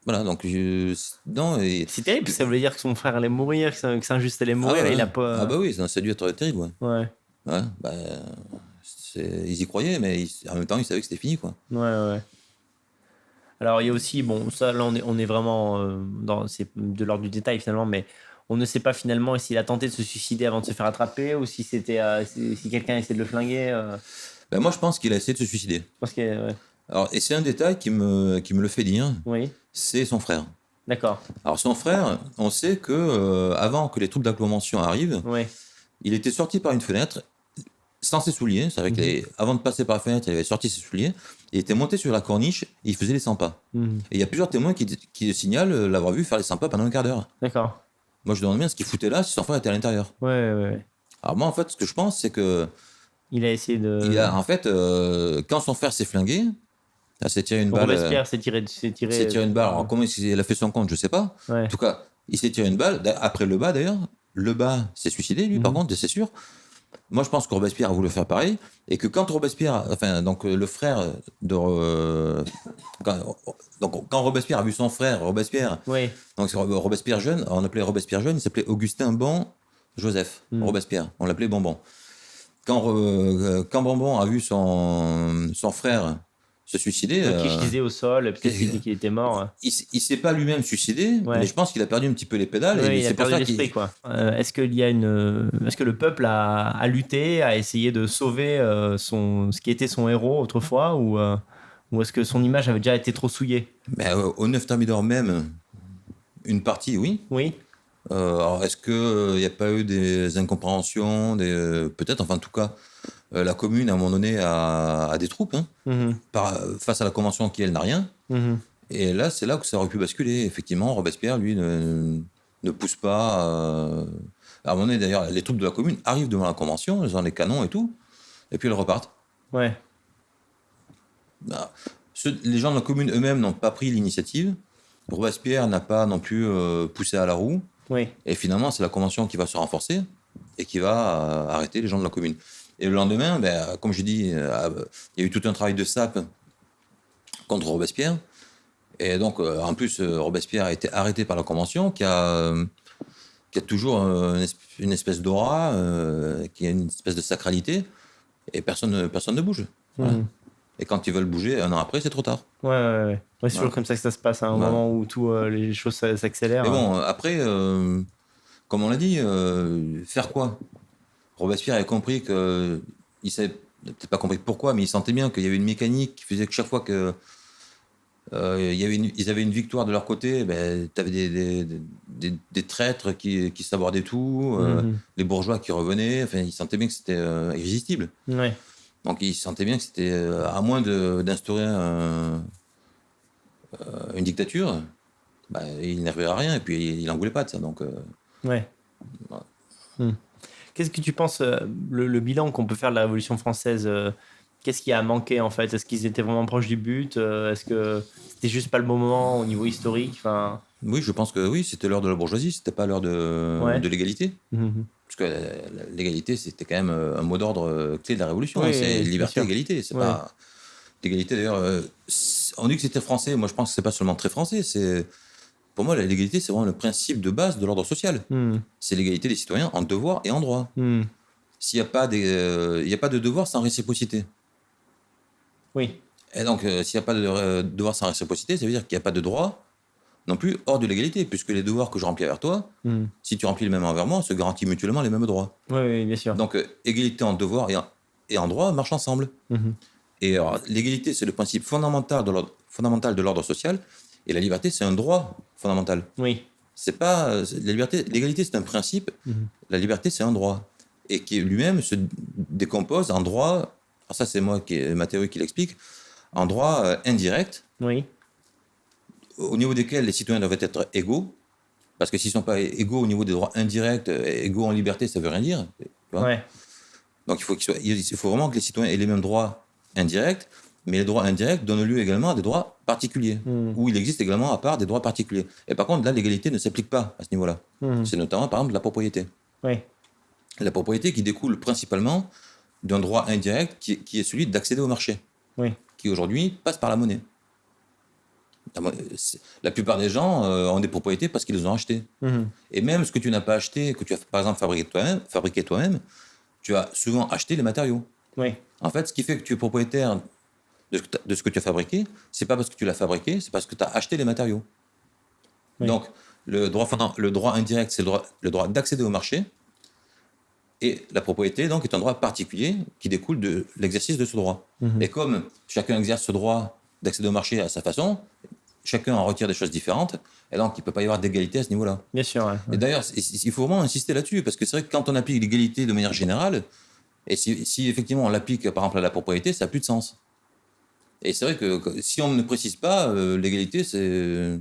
Voilà, donc... C'est terrible, parce que ça voulait dire que son frère allait mourir, que Saint-Just allait mourir, et il a pas... Ah bah oui, ça a dû être terrible, ouais. Ils y croyaient, mais en même temps, ils savaient que c'était fini, quoi. Ouais. Alors, il y a aussi, bon, ça, là, on est vraiment c'est de l'ordre du détail, finalement, mais on ne sait pas, finalement, s'il a tenté de se suicider avant de se faire attraper, ou si c'était si quelqu'un essayait de le flinguer. Moi, je pense qu'il a essayé de se suicider. Parce que, ouais. Alors, et c'est un détail qui me le fait dire. Oui. C'est son frère. D'accord. Alors, son frère, on sait que avant que les troupes d'agglomération arrivent, il était sorti par une fenêtre sans ses souliers. C'est vrai qu'avant de passer par la fenêtre, il avait sorti ses souliers. Il était monté sur la corniche et il faisait les 100 pas. Et il y a plusieurs témoins qui signalent l'avoir vu faire les 100 pas pendant un quart d'heure. D'accord. Moi, je me demande bien ce qu'il foutait là si son frère était à l'intérieur. Ouais. Alors moi, en fait, ce que je pense, c'est que... Il a essayé de... En fait, quand son frère s'est flingué, il s'est tiré une balle... Robespierre s'est tiré une balle. Alors comment il a fait son compte, je sais pas. Ouais. En tout cas, il s'est tiré une balle. Après Lebas, d'ailleurs. Lebas s'est suicidé, lui, par contre, c'est sûr. Moi, je pense que Robespierre a voulu faire pareil. Et que quand Robespierre... Enfin, donc, le frère de... quand Robespierre a vu son frère, Robespierre... Oui. Donc, c'est Robespierre jeune. On l'appelait Robespierre jeune. Il s'appelait Augustin Bon Joseph. Robespierre. On l'appelait Bonbon. Quand Bonbon a vu son frère se suicider... Qui gisait au sol, peut-être qu'il dit qu'il était mort. Il s'est pas lui-même suicidé, mais je pense qu'il a perdu un petit peu les pédales. Oui, il a perdu l'esprit, quoi. Est-ce que le peuple a lutté, a essayé de sauver ce qui était son héros autrefois, ou est-ce que son image avait déjà été trop souillée? Au 9 Thermidor même, une partie, oui. Oui. Alors, est-ce qu'il n'y a pas eu des incompréhensions, peut-être, enfin, en tout cas, la commune, à un moment donné, a des troupes, face à la Convention qui, elle, n'a rien. Et là, c'est là que ça aurait pu basculer. Effectivement, Robespierre, lui, ne pousse pas... À un moment donné, d'ailleurs, les troupes de la commune arrivent devant la Convention, elles ont les canons et tout, et puis elles repartent. Ouais. Les gens de la commune eux-mêmes n'ont pas pris l'initiative. Robespierre n'a pas non plus poussé à la roue. Oui. Et finalement, c'est la Convention qui va se renforcer et qui va arrêter les gens de la commune. Et le lendemain, comme je dis, il y a eu tout un travail de sape contre Robespierre. Et donc, en plus, Robespierre a été arrêté par la Convention, qui a toujours une espèce d'aura, qui a une espèce de sacralité, et personne ne bouge. Voilà. Et quand ils veulent bouger, un an après, c'est trop tard. Ouais, c'est toujours comme ça que ça se passe, au moment où les choses s'accélèrent. Mais bon, après, comme on l'a dit, faire quoi? Robespierre a compris que... Il savait peut-être pas compris pourquoi, mais il sentait bien qu'il y avait une mécanique qui faisait que chaque fois que ils avaient une victoire de leur côté, tu avais des traîtres qui sabordaient tout, les bourgeois qui revenaient. Enfin, il sentait bien que c'était irrésistible. Ouais. Donc, il sentait bien que c'était, à moins d'instaurer une dictature, il n'arrivera à rien, et puis il n'en voulait pas de ça. Donc, ouais. Voilà. Qu'est-ce que tu penses, le bilan qu'on peut faire de la Révolution française, qu'est-ce qui a manqué en fait? Est-ce qu'ils étaient vraiment proches du but? Est-ce que c'était juste pas le bon moment au niveau historique? Oui, je pense que oui, c'était l'heure de la bourgeoisie, c'était pas l'heure de l'égalité. Parce que l'égalité, c'était quand même un mot d'ordre clé de la Révolution. Oui, c'est liberté, égalité. C'est pas l'égalité d'ailleurs. On dit que c'était français. Moi, je pense que c'est pas seulement très français. Pour moi, l'égalité, c'est vraiment le principe de base de l'ordre social. C'est l'égalité des citoyens en devoir et en droit. S'il n'y a pas de devoir sans réciprocité. Oui. Et donc, s'il n'y a pas de devoir sans réciprocité, ça veut dire qu'il n'y a pas de droit non plus hors de l'égalité, puisque les devoirs que je remplis envers toi, si tu remplis les mêmes envers moi, on se garantit mutuellement les mêmes droits. Oui, bien sûr. Donc, égalité en devoir et en droit marchent ensemble. Et alors, l'égalité, c'est le principe fondamental de l'ordre social, et la liberté, c'est un droit fondamental. Oui. C'est pas la liberté, l'égalité, c'est un principe. La liberté, c'est un droit, et qui lui-même se décompose en droit. Alors ça, c'est ma théorie qui l'explique, en droit indirect. Oui. Au niveau desquels les citoyens doivent être égaux, parce que s'ils ne sont pas égaux au niveau des droits indirects, égaux en liberté, ça ne veut rien dire. Tu vois. Ouais. Donc il faut vraiment que les citoyens aient les mêmes droits indirects, mais les droits indirects donnent lieu également à des droits particuliers, où il existe également à part des droits particuliers. Et par contre, là, l'égalité ne s'applique pas à ce niveau-là. C'est notamment, par exemple, la propriété. Oui. La propriété qui découle principalement d'un droit indirect qui est celui d'accéder au marché, qui aujourd'hui passe par la monnaie. La plupart des gens ont des propriétés parce qu'ils les ont achetées. Et même ce que tu n'as pas acheté, que tu as par exemple fabriqué toi-même, tu as souvent acheté les matériaux. Oui. En fait, ce qui fait que tu es propriétaire de ce que tu as fabriqué, c'est pas parce que tu l'as fabriqué, c'est parce que tu as acheté les matériaux. Oui. Donc, le droit indirect, c'est le droit d'accéder au marché. Et la propriété, donc, est un droit particulier qui découle de l'exercice de ce droit. Et comme chacun exerce ce droit d'accéder au marché à sa façon, chacun en retire des choses différentes, et donc il ne peut pas y avoir d'égalité à ce niveau-là. Bien sûr. Ouais. Et d'ailleurs, il faut vraiment insister là-dessus, parce que c'est vrai que quand on applique l'égalité de manière générale, et si effectivement on l'applique par exemple à la propriété, ça n'a plus de sens. Et c'est vrai que si on ne précise pas, l'égalité, ça ne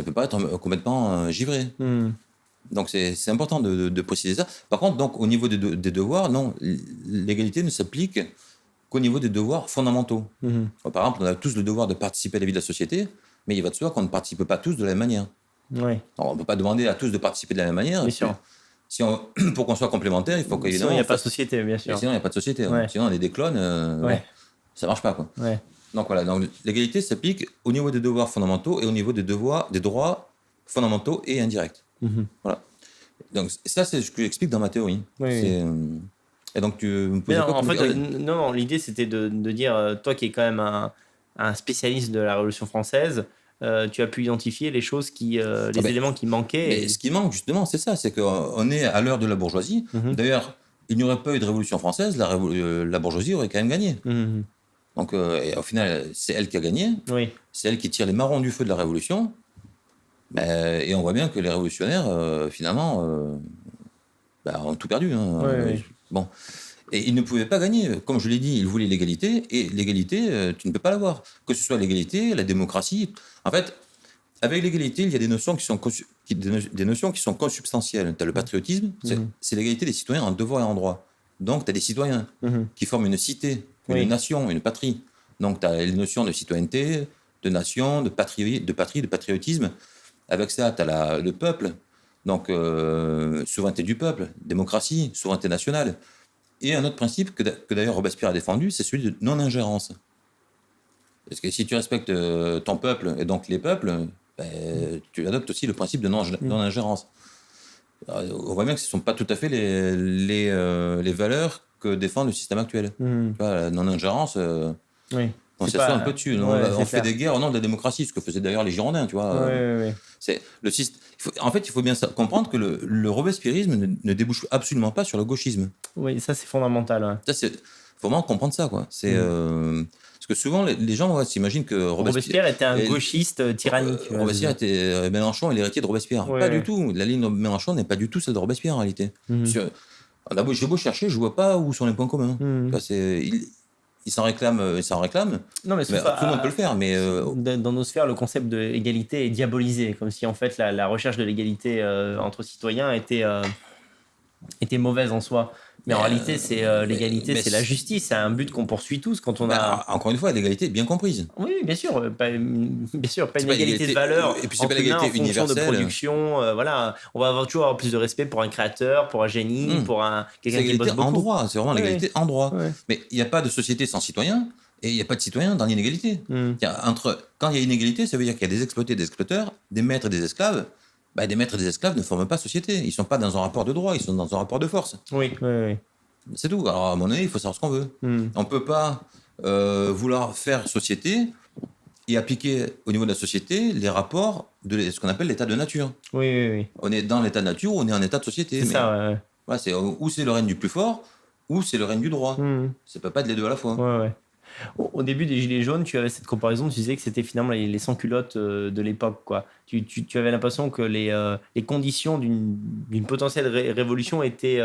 peut pas être complètement givré. Donc c'est important de préciser ça. Par contre, donc, au niveau des devoirs, non, l'égalité ne s'applique qu'au niveau des devoirs fondamentaux. Par exemple, on a tous le devoir de participer à la vie de la société, mais il va de soi qu'on ne participe pas tous de la même manière. Oui. Alors, on ne peut pas demander à tous de participer de la même manière. Bien sûr. Pour qu'on soit complémentaires, il faut qu'il y ait... Sinon, il n'y a pas de société, bien sûr. Sinon, il n'y a pas de société. Ouais. Sinon, on est des clones. Ça ne marche pas, quoi. Ouais. Donc, voilà. Donc, l'égalité s'applique au niveau des devoirs fondamentaux et au niveau des droits fondamentaux et indirects. Voilà. Donc, ça, c'est ce que j'explique dans ma théorie. Oui. Et donc, tu me posais quoi en fait, non, l'idée, c'était de dire, toi qui es quand même un spécialiste de la Révolution française, tu as pu identifier les choses les éléments qui manquaient. Mais ce qui manque, justement, c'est ça, c'est qu'on est à l'heure de la bourgeoisie. D'ailleurs, il n'y aurait pas eu de Révolution française, la bourgeoisie aurait quand même gagné. Donc, au final, c'est elle qui a gagné. Oui. C'est elle qui tire les marrons du feu de la Révolution. Et on voit bien que les révolutionnaires, finalement, ont tout perdu. Oui. Bon. Et ils ne pouvaient pas gagner. Comme je l'ai dit, ils voulaient l'égalité. Et l'égalité, tu ne peux pas l'avoir. Que ce soit l'égalité, la démocratie. En fait, avec l'égalité, il y a des notions qui sont consubstantielles. Tu as le patriotisme, c'est l'égalité des citoyens en devoir et en droit. Donc, tu as des citoyens qui forment une cité, une nation, une patrie. Donc, tu as les notions de citoyenneté, de nation, de patrie, de patriotisme. Avec ça, tu as le peuple. Donc, souveraineté du peuple, démocratie, souveraineté nationale. Et un autre principe que d'ailleurs Robespierre a défendu, c'est celui de non-ingérence. Parce que si tu respectes ton peuple et donc les peuples, tu adoptes aussi le principe de non-ingérence. On voit bien que ce ne sont pas tout à fait les valeurs que défend le système actuel. Tu vois, la non-ingérence, on s'assoit un peu dessus. On fait des guerres au nom de la démocratie, ce que faisaient d'ailleurs les Girondins. Tu vois, c'est le système. En fait, il faut bien comprendre que le robespierrisme ne débouche absolument pas sur le gauchisme. Oui, ça c'est fondamental. Il faut vraiment comprendre ça, quoi. Parce que souvent, les gens s'imaginent que Robespierre était un gauchiste tyrannique. Robespierre était Mélenchon et l'héritier de Robespierre. Pas du tout. La ligne de Mélenchon n'est pas du tout celle de Robespierre, en réalité. J'ai beau chercher, je ne vois pas où sont les points communs. Il s'en réclame. Non, mais tout le monde peut le faire. Mais dans nos sphères, le concept d'égalité est diabolisé, comme si en fait la recherche de l'égalité entre citoyens était mauvaise en soi. Mais en réalité, l'égalité, c'est la justice, c'est un but qu'on poursuit tous quand on a. Encore une fois, l'égalité est bien comprise. Oui, bien sûr, pas une égalité de valeur. Et puis c'est pas l'égalité universelle. De production, voilà, on va toujours avoir plus de respect pour un créateur, pour un génie, pour quelqu'un qui bosse beaucoup. En droit, c'est vraiment l'égalité en droit. Mais il n'y a pas de société sans citoyens. Et il n'y a pas de citoyens dans l'inégalité. Quand il y a inégalité, ça veut dire qu'il y a des exploités, des exploiteurs, des maîtres et des esclaves. Des maîtres et des esclaves ne forment pas société. Ils ne sont pas dans un rapport de droit, ils sont dans un rapport de force. Oui. C'est tout. Alors, à mon avis, il faut savoir ce qu'on veut. On ne peut pas vouloir faire société et appliquer au niveau de la société les rapports de ce qu'on appelle l'état de nature. Oui. On est dans l'état de nature ou on est en état de société. C'est ça, ou c'est le règne du plus fort, ou c'est le règne du droit. Ça peut pas être les deux à la fois. Ouais. Au début des Gilets jaunes, tu avais cette comparaison, tu disais que c'était finalement les sans-culottes de l'époque, quoi. Tu avais l'impression que les conditions d'une potentielle révolution étaient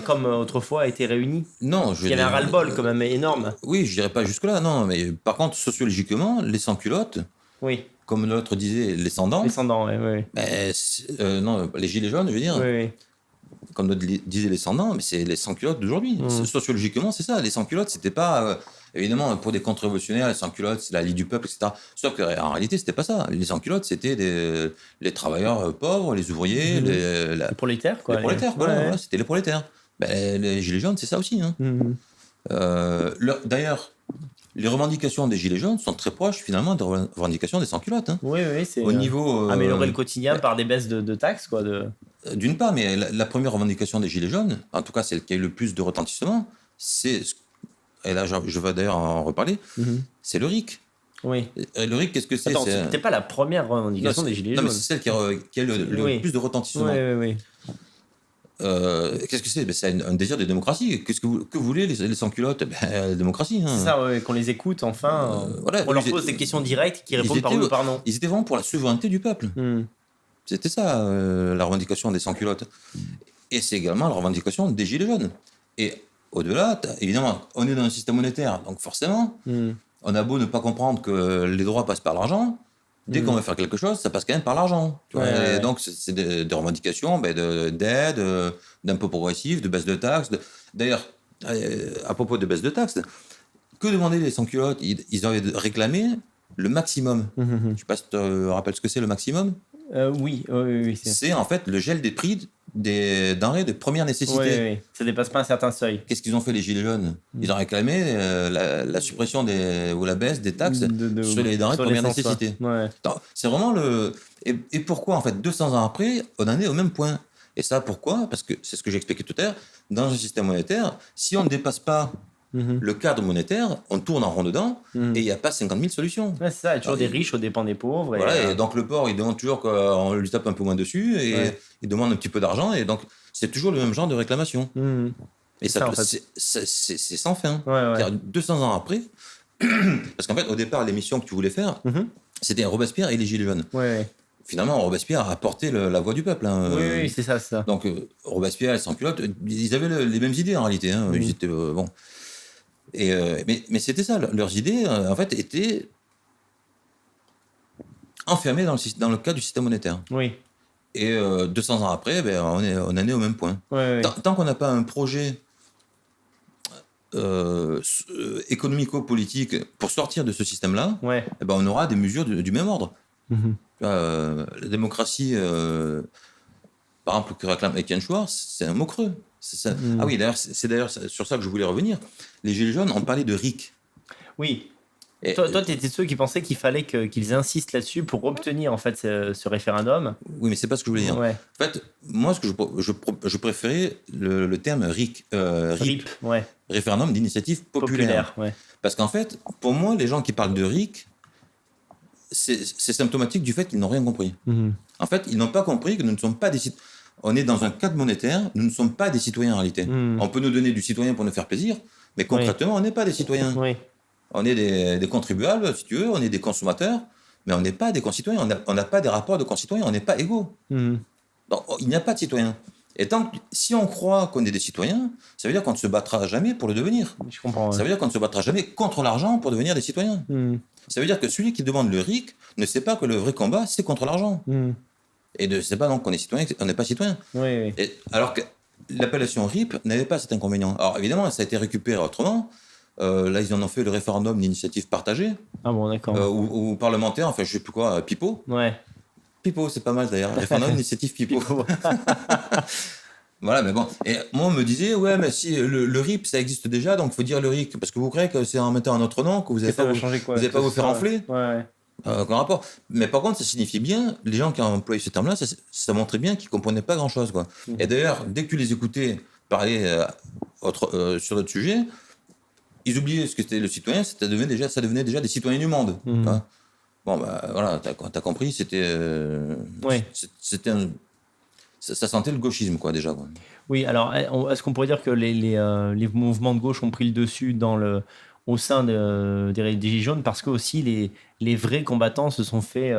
comme autrefois, étaient réunies. Non, il y avait un ras-le-bol quand même énorme. Oui, je dirais pas jusque-là, non. Mais par contre, sociologiquement, les sans-culottes, comme l'autre disait, les sans-dents. Les sans-dents, oui. Non, les Gilets jaunes, je veux dire. Oui. Comme l'autre disait les sans-dents, mais c'est les sans-culottes d'aujourd'hui. Sociologiquement, c'est ça. Les sans-culottes, c'était pas... évidemment, pour des contre-révolutionnaires, les sans-culottes, c'est la Ligue du peuple, etc. Sauf qu'en réalité, c'était pas ça. Les sans-culottes, c'était les travailleurs pauvres, les ouvriers, les prolétaires, quoi. Les prolétaires, voilà, c'était les prolétaires. Les Gilets jaunes, c'est ça aussi. Hein. D'ailleurs, les revendications des Gilets jaunes sont très proches, finalement, des revendications des sans-culottes. Hein. Oui, c'est... Au niveau... améliorer le quotidien par des baisses de taxes, quoi. D'une part, mais la première revendication des Gilets jaunes, en tout cas celle qui a eu le plus de retentissement, c'est... Et là, je vais d'ailleurs en reparler, c'est le RIC. Oui. Et le RIC, qu'est-ce que c'est? Attends, c'était pas la première revendication des Gilets jaunes. Non, mais c'est celle qui a le plus de retentissement. Oui. Qu'est-ce que c'est? C'est un désir de démocratie. Que voulaient les sans-culottes? La démocratie. Hein. C'est ça, qu'on les écoute, enfin. On leur pose des questions directes qui répondent par oui ou par non. Ils étaient vraiment pour la souveraineté du peuple. C'était ça, la revendication des sans-culottes. Et c'est également la revendication des Gilets jaunes. Et au-delà, évidemment, on est dans un système monétaire, donc forcément, on a beau ne pas comprendre que les droits passent par l'argent, dès qu'on veut faire quelque chose, ça passe quand même par l'argent. Et donc, c'est des revendications d'aide, d'impôts progressifs, de baisse de taxes. D'ailleurs, à propos de baisse de taxes, que demandaient les sans-culottes? Ils avaient réclamé le maximum. Je ne sais pas si tu te rappelles ce que c'est le maximum. Oui. C'est en fait le gel des prix des denrées de première nécessité. Oui. Ça dépasse pas un certain seuil. Qu'est-ce qu'ils ont fait, les Gilets jaunes? Ils ont réclamé la suppression ou la baisse des taxes sur les denrées de première nécessité. C'est vraiment le... Et pourquoi, en fait, 200 ans après, on en est au même point? Et ça, pourquoi? Parce que c'est ce que j'expliquais tout à l'heure. Dans un système monétaire, si on ne dépasse pas le cadre monétaire, on tourne en rond dedans et il n'y a pas 50 000 solutions. C'est ça, il y a toujours des riches aux dépens des pauvres. Et donc le pauvre, il demande toujours qu'on lui tape un peu moins dessus et il demande un petit peu d'argent. Et donc, c'est toujours le même genre de réclamation. Et ça, en fait. c'est sans fin. Car 200 ans après, parce qu'en fait, au départ, l'émission que tu voulais faire, c'était Robespierre et les Gilets jaunes. Finalement, Robespierre a porté la voix du peuple. Hein. Oui, c'est ça. Donc, Robespierre et sans-culottes, ils avaient les mêmes idées en réalité. Hein. Ils étaient, bon... mais c'était ça, leurs idées, en fait, étaient enfermées dans le cadre du système monétaire. Oui. Et 200 ans après, on en est au même point. Tant qu'on n'a pas un projet économico-politique pour sortir de ce système-là, on aura des mesures du même ordre. La démocratie, par exemple, que réclame Étienne Schwartz, c'est un mot creux. Ah oui, c'est d'ailleurs sur ça que je voulais revenir. Les Gilets jaunes ont parlé de RIC. Oui. Et toi, tu étais ceux qui pensaient qu'il fallait qu'ils insistent là-dessus pour obtenir en fait ce référendum. Oui, mais c'est pas ce que je voulais dire. En fait, moi, ce que je préférais le terme RIC. RIP. Référendum d'initiative populaire. Parce qu'en fait, pour moi, les gens qui parlent de RIC, c'est symptomatique du fait qu'ils n'ont rien compris. En fait, ils n'ont pas compris que nous ne sommes pas des citoyens. On est dans un cadre monétaire, nous ne sommes pas des citoyens en réalité. On peut nous donner du citoyen pour nous faire plaisir, mais concrètement, on n'est pas des citoyens. On est des contribuables, si tu veux, on est des consommateurs, mais on n'est pas des concitoyens, on n'a pas des rapports de concitoyens, on n'est pas égaux. Donc, il n'y a pas de citoyens. Et si on croit qu'on est des citoyens, ça veut dire qu'on ne se battra jamais pour le devenir. Je comprends. Ça veut dire qu'on ne se battra jamais contre l'argent pour devenir des citoyens. Ça veut dire que celui qui demande le RIC ne sait pas que le vrai combat, c'est contre l'argent. Et ne sait pas donc qu'on est citoyen, qu'on n'est pas citoyen. Et, alors que l'appellation RIP n'avait pas cet inconvénient. Alors évidemment, ça a été récupéré autrement. Là, ils en ont fait le référendum d'initiative partagée. Ah bon, d'accord. Ou parlementaire, enfin, je ne sais plus quoi, Pipo. Pipo, c'est pas mal d'ailleurs. Référendum d'initiative Pipo. Voilà, mais bon. Et moi, on me disait, ouais, mais si le RIP, ça existe déjà, donc il faut dire le RIC. Parce que vous croyez que c'est en mettant un autre nom, que vous n'allez pas vous faire enfler. Aucun rapport. Mais par contre, ça signifie bien, les gens qui ont employé ce terme-là, ça montrait bien qu'ils ne comprenaient pas grand-chose. Et d'ailleurs, dès que tu les écoutais parler sur d'autres sujets, ils oubliaient ce que c'était le citoyen, ça devenait déjà des citoyens du monde. Bon, voilà, t'as compris, c'était ça sentait le gauchisme, quoi, déjà. Quoi. Oui, alors est-ce qu'on pourrait dire que les mouvements de gauche ont pris le dessus au sein des Gilets jaunes parce que aussi les vrais combattants se sont fait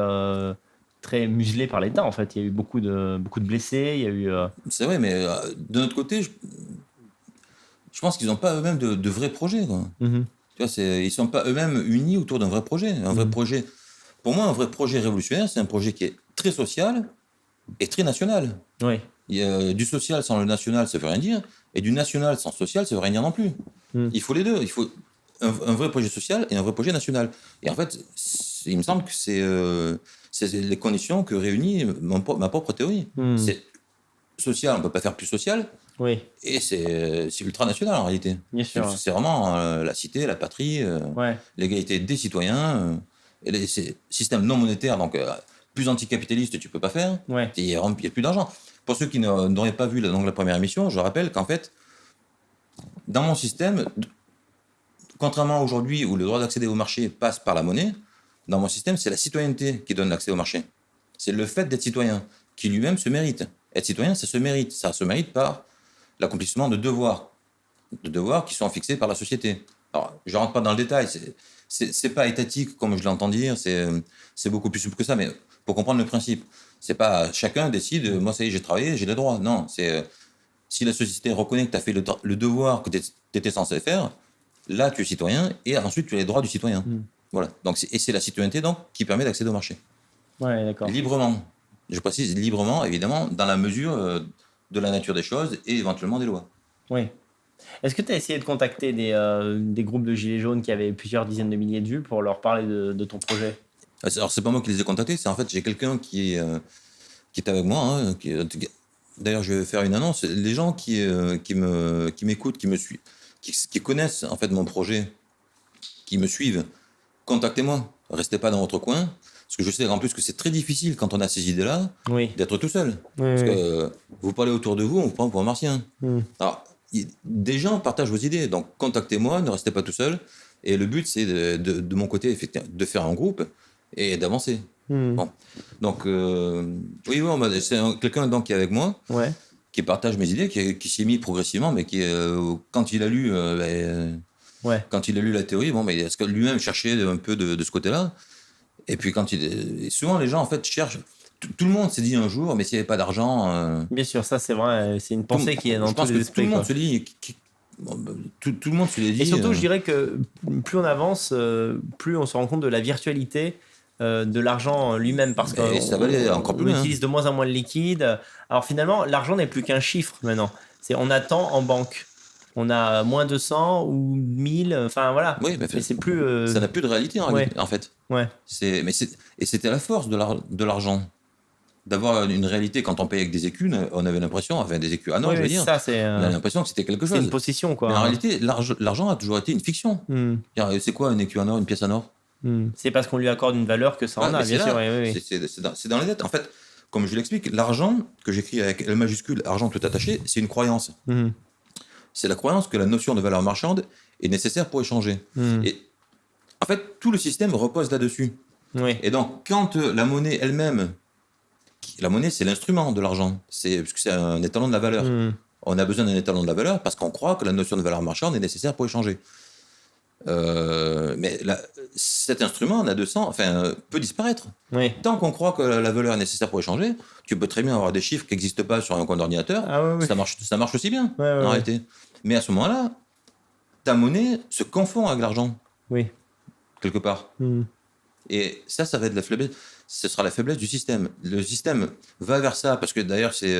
très muselés par l'État, en fait. Il y a eu beaucoup de blessés, il y a eu... C'est vrai, mais de notre côté, je pense qu'ils n'ont pas eux-mêmes de vrais projets, quoi. Mm-hmm. Tu vois, ils ne sont pas eux-mêmes unis autour d'un vrai projet. Un vrai projet. Pour moi, un vrai projet révolutionnaire, c'est un projet qui est très social et très national. Oui. Du social sans le national, ça ne veut rien dire. Et du national sans social, ça ne veut rien dire non plus. Il faut les deux. Il faut un vrai projet social et un vrai projet national. Et en fait, il me semble que c'est les conditions que réunit ma propre théorie. C'est social, on ne peut pas faire plus social. Oui. Et c'est ultranational en réalité. Bien sûr. C'est vraiment la cité, la patrie, l'égalité des citoyens, et les systèmes non monétaires, donc plus anticapitaliste tu peux pas faire. Il n'y a plus d'argent. Pour ceux qui n'auraient pas vu la première émission, je rappelle qu'en fait, dans mon système, contrairement à aujourd'hui où le droit d'accéder au marché passe par la monnaie, dans mon système, c'est la citoyenneté qui donne l'accès au marché. C'est le fait d'être citoyen qui lui-même se mérite. Être citoyen, ça se mérite. Ça se mérite par l'accomplissement de devoirs qui sont fixés par la société. Alors, je ne rentre pas dans le détail, c'est pas étatique comme je l'entends dire, c'est beaucoup plus souple que ça, mais pour comprendre le principe, c'est pas chacun décide, moi ça y est, j'ai travaillé, j'ai les droits. Non, c'est si la société reconnaît que tu as fait le devoir que tu étais censé faire, là tu es citoyen et ensuite tu as les droits du citoyen. Voilà. Donc, c'est la citoyenneté donc, qui permet d'accéder au marché. Ouais, d'accord. Librement. Je précise librement, évidemment, dans la mesure de la nature des choses et éventuellement des lois. Oui. Est-ce que tu as essayé de contacter des groupes de gilets jaunes qui avaient plusieurs dizaines de milliers de vues pour leur parler de ton projet ? Alors, c'est pas moi qui les ai contactés, c'est en fait, j'ai quelqu'un qui est avec moi. Hein, d'ailleurs, je vais faire une annonce. Les gens qui m'écoutent, qui me suivent, qui connaissent en fait mon projet, qui me suivent, contactez-moi. Restez pas dans votre coin. Parce que je sais en plus que c'est très difficile quand on a ces idées-là d'être tout seul. Parce que vous parlez autour de vous, on vous prend pour un martien. Alors, des gens partagent vos idées, donc contactez-moi, ne restez pas tout seul. Et le but, c'est de mon côté, de faire un groupe et d'avancer. Bon. Donc, c'est quelqu'un donc, qui est avec moi, qui partage mes idées, qui s'y est mis progressivement, mais qui, quand il a lu, quand il a lu la théorie, est-ce que lui-même cherchait un peu de ce côté-là. Et puis souvent les gens en fait cherchent. Tout le monde s'est dit un jour, mais s'il n'y avait pas d'argent. Bien sûr, ça c'est vrai, c'est une pensée qui est dans tous les esprits. Tout le monde se dit. Tout le monde se l'est dit. Et surtout, je dirais que plus on avance, plus on se rend compte de la virtualité de l'argent lui-même, parce qu'on utilise de moins en moins de liquide. Alors finalement, l'argent n'est plus qu'un chiffre maintenant. On attend en banque. On a moins 200 ou 1000, enfin voilà. Oui, mais c'est plus. Ça n'a plus de réalité en fait. Ouais. Et c'était la force de l'argent. D'avoir une réalité, quand on payait avec des écus, on avait l'impression, enfin des écus, je veux dire, on avait l'impression que c'était quelque chose. C'est une possession, quoi. Mais en réalité, l'argent a toujours été une fiction. C'est quoi un écu en or, une pièce en or ? C'est parce qu'on lui accorde une valeur que ça en a, bien sûr. C'est dans les dettes. En fait, comme je l'explique, l'argent, que j'écris avec L majuscule, argent tout attaché, c'est une croyance. C'est la croyance que la notion de valeur marchande est nécessaire pour échanger. Et en fait, tout le système repose là-dessus. Et donc, quand la monnaie elle-même, la monnaie, c'est l'instrument de l'argent, parce que c'est un étalon de la valeur. On a besoin d'un étalon de la valeur parce qu'on croit que la notion de valeur marchande est nécessaire pour échanger. Mais cet instrument peut disparaître. Tant qu'on croit que la valeur est nécessaire pour échanger, tu peux très bien avoir des chiffres qui n'existent pas sur un compte d'ordinateur. Ça marche aussi bien, en réalité. Mais à ce moment-là, ta monnaie se confond avec l'argent. Quelque part. Et ça va être la faiblesse. Ce sera la faiblesse du système. Le système va vers ça, parce que d'ailleurs, c'est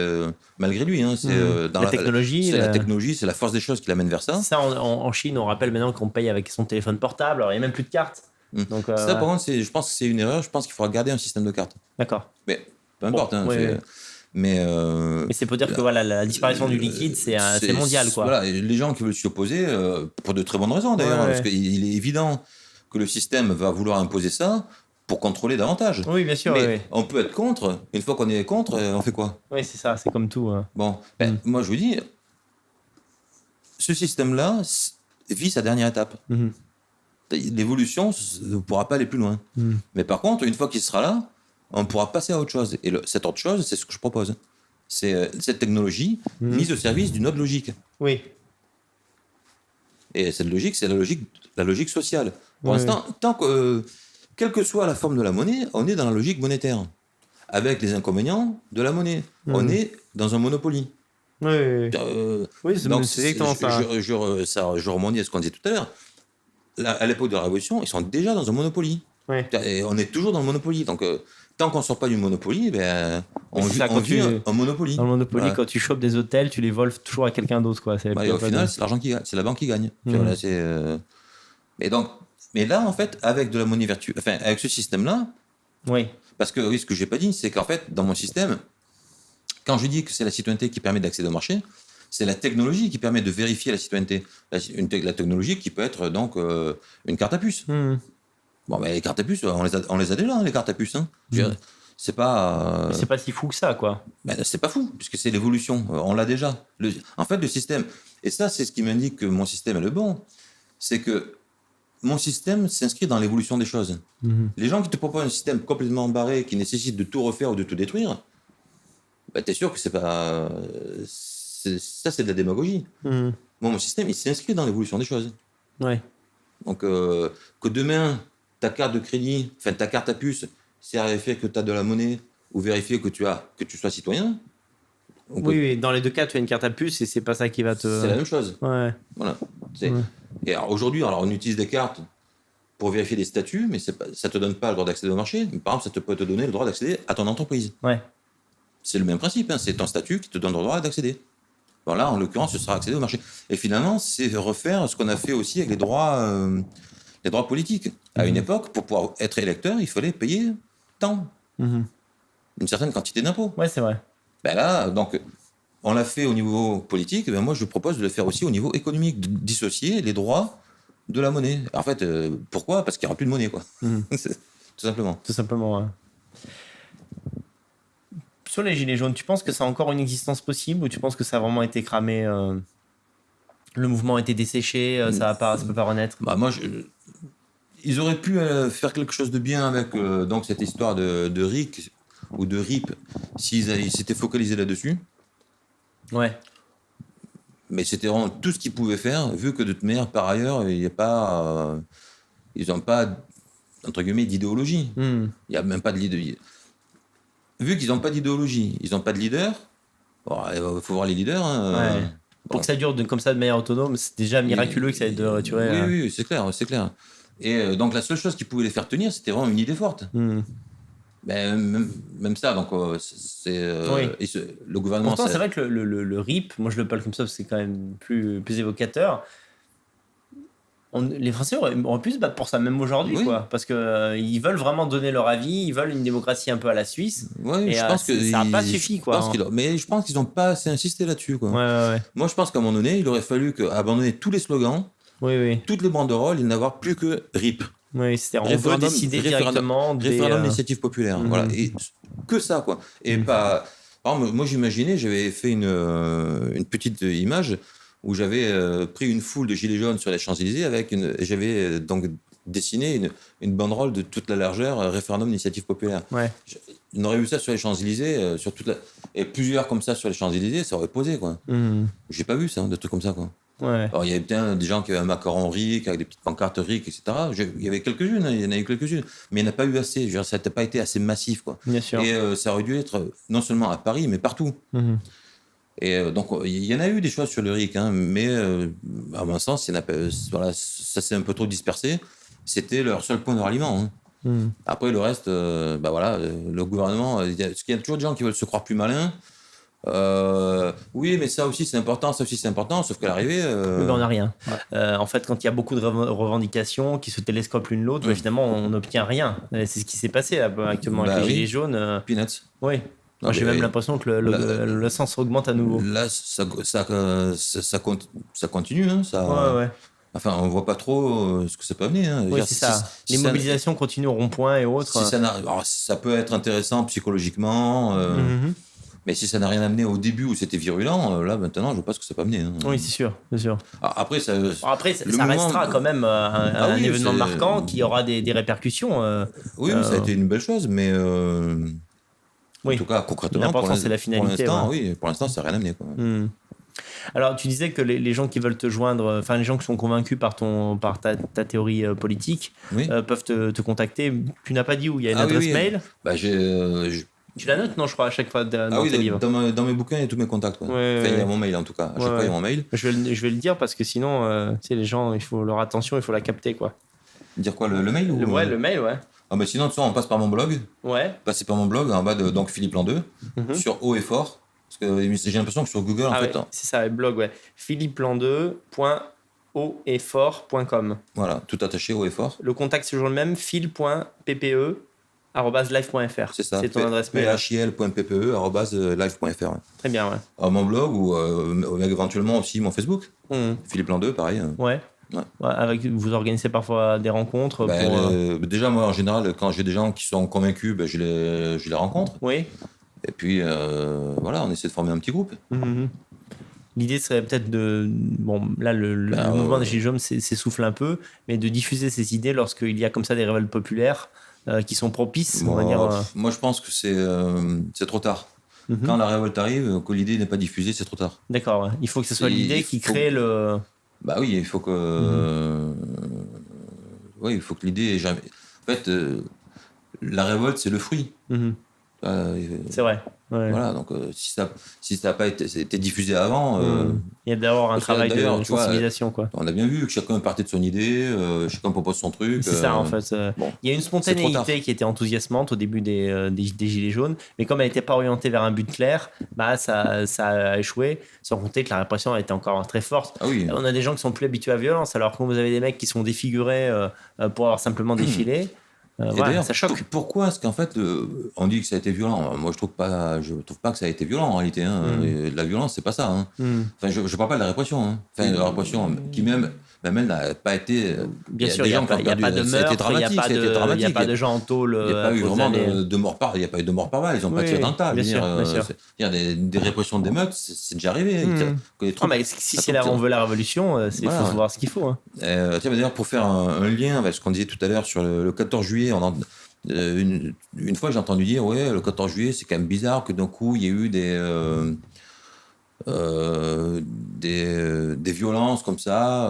malgré lui. Dans la technologie. C'est la technologie, c'est la force des choses qui l'amène vers ça. Ça, en Chine, on rappelle maintenant qu'on paye avec son téléphone portable. Alors, il n'y a même plus de cartes. Donc, ça, par contre, je pense que c'est une erreur. Je pense qu'il faudra garder un système de cartes. D'accord. Mais peu importe. Mais c'est pour dire que la disparition du liquide, c'est mondial, quoi. Voilà, les gens qui veulent s'y opposer, pour de très bonnes raisons d'ailleurs, parce qu'il est évident que le système va vouloir imposer ça pour contrôler davantage. Oui, bien sûr. Mais on peut être contre. Une fois qu'on est contre, on fait quoi ? Oui, c'est ça, c'est comme tout. Bon, moi je vous dis, ce système-là vit sa dernière étape. L'évolution ne pourra pas aller plus loin. Mais par contre, une fois qu'il sera là, on pourra passer à autre chose. Et cette autre chose, c'est ce que je propose. C'est cette technologie mise au service d'une autre logique. Oui. Et cette logique, c'est la logique sociale. Pour l'instant, quelle que soit la forme de la monnaie, on est dans la logique monétaire. Avec les inconvénients de la monnaie. On est dans un monopoly. Oui, donc c'est exactement ça. Je rebondis à ce qu'on disait tout à l'heure. À l'époque de la Révolution, ils sont déjà dans un monopoly. Et on est toujours dans le monopoly. Donc, tant qu'on ne sort pas du monopoly, on vit un monopoly. Dans le monopoly, quand tu chopes des hôtels, tu les voles toujours à quelqu'un d'autre. Quoi. Et au final, c'est l'argent qui gagne. C'est la banque qui gagne. Mais là, en fait, avec de la monnaie virtuelle, enfin, avec ce système-là, parce que ce que je n'ai pas dit, c'est qu'en fait, dans mon système, quand je dis que c'est la citoyenneté qui permet d'accéder au marché, c'est la technologie qui permet de vérifier la citoyenneté. La technologie qui peut être donc une carte à puce. Bon, les cartes à puce, on les a déjà, les cartes à puce. Hein. C'est pas si fou que ça, quoi. C'est pas fou, puisque c'est l'évolution. On l'a déjà. En fait, le système, et ça, c'est ce qui m'indique que mon système est le bon, c'est que mon système s'inscrit dans l'évolution des choses. Les gens qui te proposent un système complètement barré, qui nécessite de tout refaire ou de tout détruire, t'es sûr que c'est pas... Ça, c'est de la démagogie. Mon système, il s'inscrit dans l'évolution des choses. Donc, que demain, ta carte de crédit, enfin ta carte à puce, c'est à vérifier que tu as de la monnaie ou vérifier que tu sois citoyen. Oui, dans les deux cas, tu as une carte à puce et c'est pas ça qui va te... C'est la même chose. Voilà. Et alors, aujourd'hui, on utilise des cartes pour vérifier des statuts, mais ça te donne pas le droit d'accéder au marché. Mais par exemple, ça peut te donner le droit d'accéder à ton entreprise. C'est le même principe. Hein. C'est ton statut qui te donne le droit d'accéder. Bon, là, en l'occurrence, ce sera accéder au marché. Et finalement, c'est refaire ce qu'on a fait aussi avec les droits politiques. À une époque, pour pouvoir être électeur, il fallait payer tant. Une certaine quantité d'impôts. Ouais, c'est vrai. Là, donc, on l'a fait au niveau politique. Moi, je propose de le faire aussi au niveau économique, de dissocier les droits de la monnaie. En fait, pourquoi ? Parce qu'il n'y aura plus de monnaie, quoi. Tout simplement. Tout simplement, ouais. Sur les gilets jaunes, tu penses que ça a encore une existence possible ou tu penses que ça a vraiment été cramé le mouvement a été desséché, ça peut pas renaître? Ils auraient pu faire quelque chose de bien avec donc cette histoire de RIC ou de RIP s'ils s'étaient focalisés là-dessus. Mais c'était vraiment tout ce qu'ils pouvaient faire, vu que de toute manière, par ailleurs, il n'y a pas... ils n'ont pas, entre guillemets, d'idéologie. Il n'y a même pas de leader. Vu qu'ils n'ont pas d'idéologie, ils n'ont pas de leader, il faut voir les leaders. Pour que ça dure comme ça de manière autonome, c'est déjà miraculeux que ça ait de retirer. Oui, c'est clair. Et donc la seule chose qui pouvait les faire tenir, c'était vraiment une idée forte. Même ça, donc le gouvernement... Pourtant, c'est vrai que le RIP, moi je le parle comme ça parce que c'est quand même plus évocateur. Les Français auraient pu se battre pour ça, même aujourd'hui, quoi, parce qu'ils veulent vraiment donner leur avis, ils veulent une démocratie un peu à la Suisse. Et je pense que ça n'a pas suffi, quoi. Mais je pense qu'ils n'ont pas assez insisté là-dessus, quoi. Moi, je pense qu'à un moment donné, il aurait fallu abandonner tous les slogans, toutes les banderoles, et n'avoir plus que RIP. C'est on veut décider directement référendum d'initiative populaire. Voilà, et que ça, quoi. Et pas. Par exemple, moi, j'avais fait une petite image où j'avais pris une foule de gilets jaunes sur les Champs-Élysées et j'avais donc dessiné une banderole de toute la largeur référendum d'initiative populaire. On aurait eu ça sur les Champs-Élysées, et plusieurs comme ça sur les Champs-Élysées, ça aurait posé, quoi. J'ai pas vu ça, des trucs comme ça, quoi. Alors, il y avait bien des gens qui avaient un macaron RIC, avec des petites pancartes RIC, etc. Il y avait quelques-unes, il y en a eu quelques-unes, mais il n'y en a pas eu assez. Ça n'a pas été assez massif, quoi. Bien sûr. Et ça aurait dû être non seulement à Paris, mais partout. Et donc, il y en a eu des choses sur le RIC, hein, mais à mon sens, ça s'est un peu trop dispersé. C'était leur seul point de ralliement. Hein. Après, le reste, le gouvernement, il y a toujours des gens qui veulent se croire plus malins. Oui, mais ça aussi c'est important, sauf qu'à l'arrivée... on n'a rien. En fait, quand il y a beaucoup de revendications qui se télescopent l'une l'autre, finalement, on n'obtient rien. C'est ce qui s'est passé actuellement avec les gilets jaunes. Peanuts. Oui. Moi, j'ai même l'impression que le sens augmente à nouveau. Là, ça continue. Hein, Enfin, on ne voit pas trop ce que ça peut amener. Hein. C'est ça. Les mobilisations continuent au rond-point et autres. Ça peut être intéressant psychologiquement, mais si ça n'a rien amené au début où c'était virulent, là, maintenant, je ne vois pas ce que ça peut amener. Hein. Oui, c'est sûr. Après, ça restera quand même un événement marquant qui aura des répercussions. Oui, ça a été une belle chose, mais... En tout cas, concrètement, l'important, c'est la finalité. Pour l'instant, ça n'a rien amené. Alors, tu disais que les gens qui veulent te joindre, enfin les gens qui sont convaincus par ta théorie politique, peuvent te contacter. Tu n'as pas dit où il y a une adresse mail. Tu la notes, non, je crois, à chaque fois dans tes livres. Dans mes bouquins, il y a tous mes contacts. Il y a mon mail, en tout cas. À chaque fois, il y a mon mail. Je vais le dire parce que sinon, les gens, il faut leur attention, il faut la capter, quoi. Dire quoi, le mail le mail, ouais. Sinon, on passe par mon blog. Passez par mon blog, en bas de donc, Philippe Landeux, sur Haut et Fort. Parce que j'ai l'impression que sur Google, en fait... c'est ça, le blog, philippelandeux.hautefort.com. Voilà, tout attaché, Haut et Fort. Le contact, c'est toujours le même, phil.ppe@live.fr. C'est ça, c'est ton adresse mail. phil.ppe@live.fr. Très bien, ouais. Mon blog ou éventuellement aussi mon Facebook. Philippe Landeux, pareil. Vous organisez parfois des rencontres déjà, moi, en général, quand j'ai des gens qui sont convaincus, je les rencontre. Oui. Et puis, on essaie de former un petit groupe. L'idée serait peut-être de... Bon, là, le mouvement des Gilets jaunes s'essouffle un peu, mais de diffuser ces idées lorsqu'il y a comme ça des révoltes populaires qui sont propices, on va dire... Moi, je pense que c'est trop tard. Quand la révolte arrive, que l'idée n'est pas diffusée, c'est trop tard. D'accord, il faut que ce soit l'idée qui crée le... il faut que... il faut que l'idée... En fait, la révolte, c'est le fruit. C'est vrai. Voilà, donc si ça n'a pas été diffusé avant... il y a d'abord un travail de sensibilisation. Quoi. On a bien vu que chacun partait de son idée, chacun propose son truc. C'est ça, en fait. Il y a une spontanéité qui était enthousiasmante au début des Gilets jaunes, mais comme elle n'était pas orientée vers un but clair, ça a échoué, sans compter que la répression a été encore très forte. On a des gens qui sont plus habitués à la violence, alors quand vous avez des mecs qui sont défigurés pour avoir simplement défilé... d'ailleurs, ça choque. Pourquoi est-ce qu'en fait on dit que ça a été violent? Moi, je trouve pas que ça a été violent en réalité. La violence, c'est pas ça. Enfin, je parle pas de la répression. La répression qui même n'a pas été. Bien sûr, il n'y a pas de meurtre, il n'y a pas de gens en tôle. Il n'y a pas eu vraiment de mort par. Il n'y a pas eu de mort par balle. Ils ont pas tiré dans le tas. Bien sûr. Des répressions d'émeutes, c'est déjà arrivé. Si on veut la révolution, il faut voir ce qu'il faut. D'ailleurs, pour faire un lien avec ce qu'on disait tout à l'heure sur le 14 juillet, une fois j'ai entendu dire le 14 juillet c'est quand même bizarre que d'un coup il y ait eu des violences comme ça.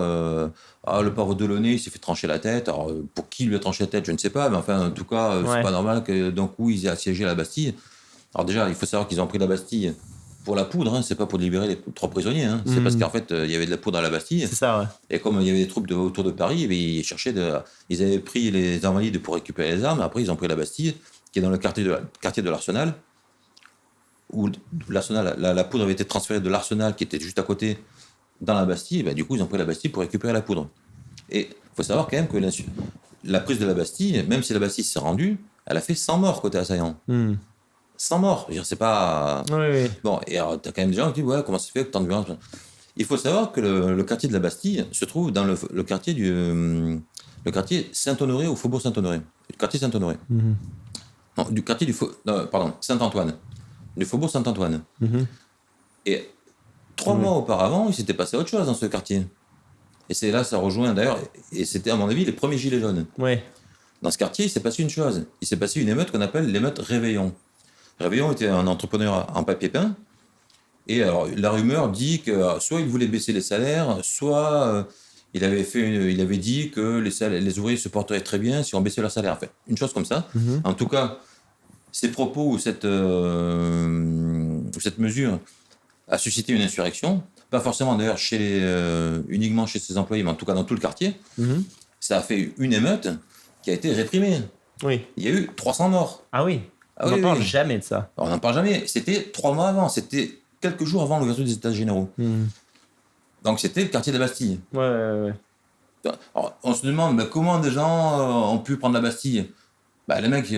Le pauvre Delaunay il s'est fait trancher la tête. Alors pour qui lui a tranché la tête je ne sais pas, mais enfin en tout cas c'est pas normal que d'un coup ils aient assiégé la Bastille. Alors déjà il faut savoir qu'ils ont pris la Bastille pour la poudre, c'est pas pour libérer les 3 prisonniers, c'est parce qu'en fait il y avait de la poudre à la Bastille. C'est ça, Et comme il y avait des troupes autour de Paris, ils avaient pris les Invalides pour récupérer les armes, après ils ont pris la Bastille, qui est dans le quartier de l'Arsenal, où l'Arsenal, la poudre avait été transférée de l'Arsenal qui était juste à côté dans la Bastille, et du coup ils ont pris la Bastille pour récupérer la poudre. Et il faut savoir quand même que la prise de la Bastille, même si la Bastille s'est rendue, elle a fait 100 morts côté assaillant. 100 morts, c'est pas... Bon, et alors, t'as quand même des gens qui disent, comment ça se fait que tant de violence... Il faut savoir que le quartier de la Bastille se trouve dans le quartier le quartier Saint-Honoré au faubourg Saint-Honoré. Le quartier Saint-Honoré. Non, du quartier Saint-Antoine. Du faubourg Saint-Antoine. Et 3 mois auparavant, il s'était passé autre chose dans ce quartier. Et c'est là, ça rejoint d'ailleurs, et c'était à mon avis les premiers Gilets jaunes. Dans ce quartier, il s'est passé une chose. Il s'est passé une émeute qu'on appelle l'émeute Réveillon. Réveillon était un entrepreneur en papier peint. Et alors, la rumeur dit que soit il voulait baisser les salaires, soit il avait dit que les ouvriers se porteraient très bien si on baissait leur salaire. Enfin, une chose comme ça. En tout cas, ces propos ou cette mesure a suscité une insurrection. Pas forcément d'ailleurs uniquement chez ses employés, mais en tout cas dans tout le quartier. Ça a fait une émeute qui a été réprimée. Il y a eu 300 morts. Ah oui. On n'en parle jamais de ça. On n'en parle jamais. C'était 3 mois avant. C'était quelques jours avant l'ouverture des États généraux. Donc c'était le quartier de la Bastille. Alors, on se demande comment des gens ont pu prendre la Bastille. Les mecs,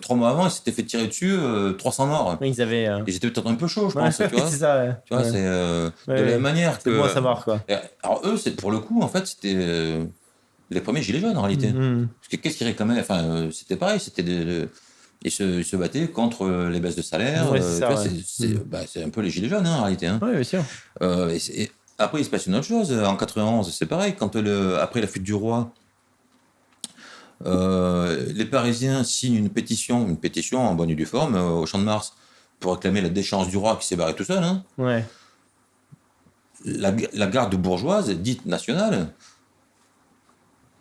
3 mois avant, ils s'étaient fait tirer dessus, 300 morts. Ils étaient peut-être un peu chauds, je pense. Tu vois, c'est ça. Tu vois, c'est de la même manière que. C'est bon à savoir, quoi. Alors eux, pour le coup, en fait, c'était les premiers Gilets jaunes en réalité. Parce que qu'est-ce qu'ils réclamaient? Enfin, c'était pareil, c'était ils se battaient contre les baisses de salaire. C'est un peu les Gilets jaunes en réalité. Oui, bien sûr. Et après, il se passe une autre chose. En 91, c'est pareil. Après la fuite du roi, Les Parisiens signent une pétition en bonne et due forme, au Champ de Mars, pour réclamer la déchéance du roi qui s'est barré tout seul. Hein. Ouais. La garde bourgeoise, dite nationale,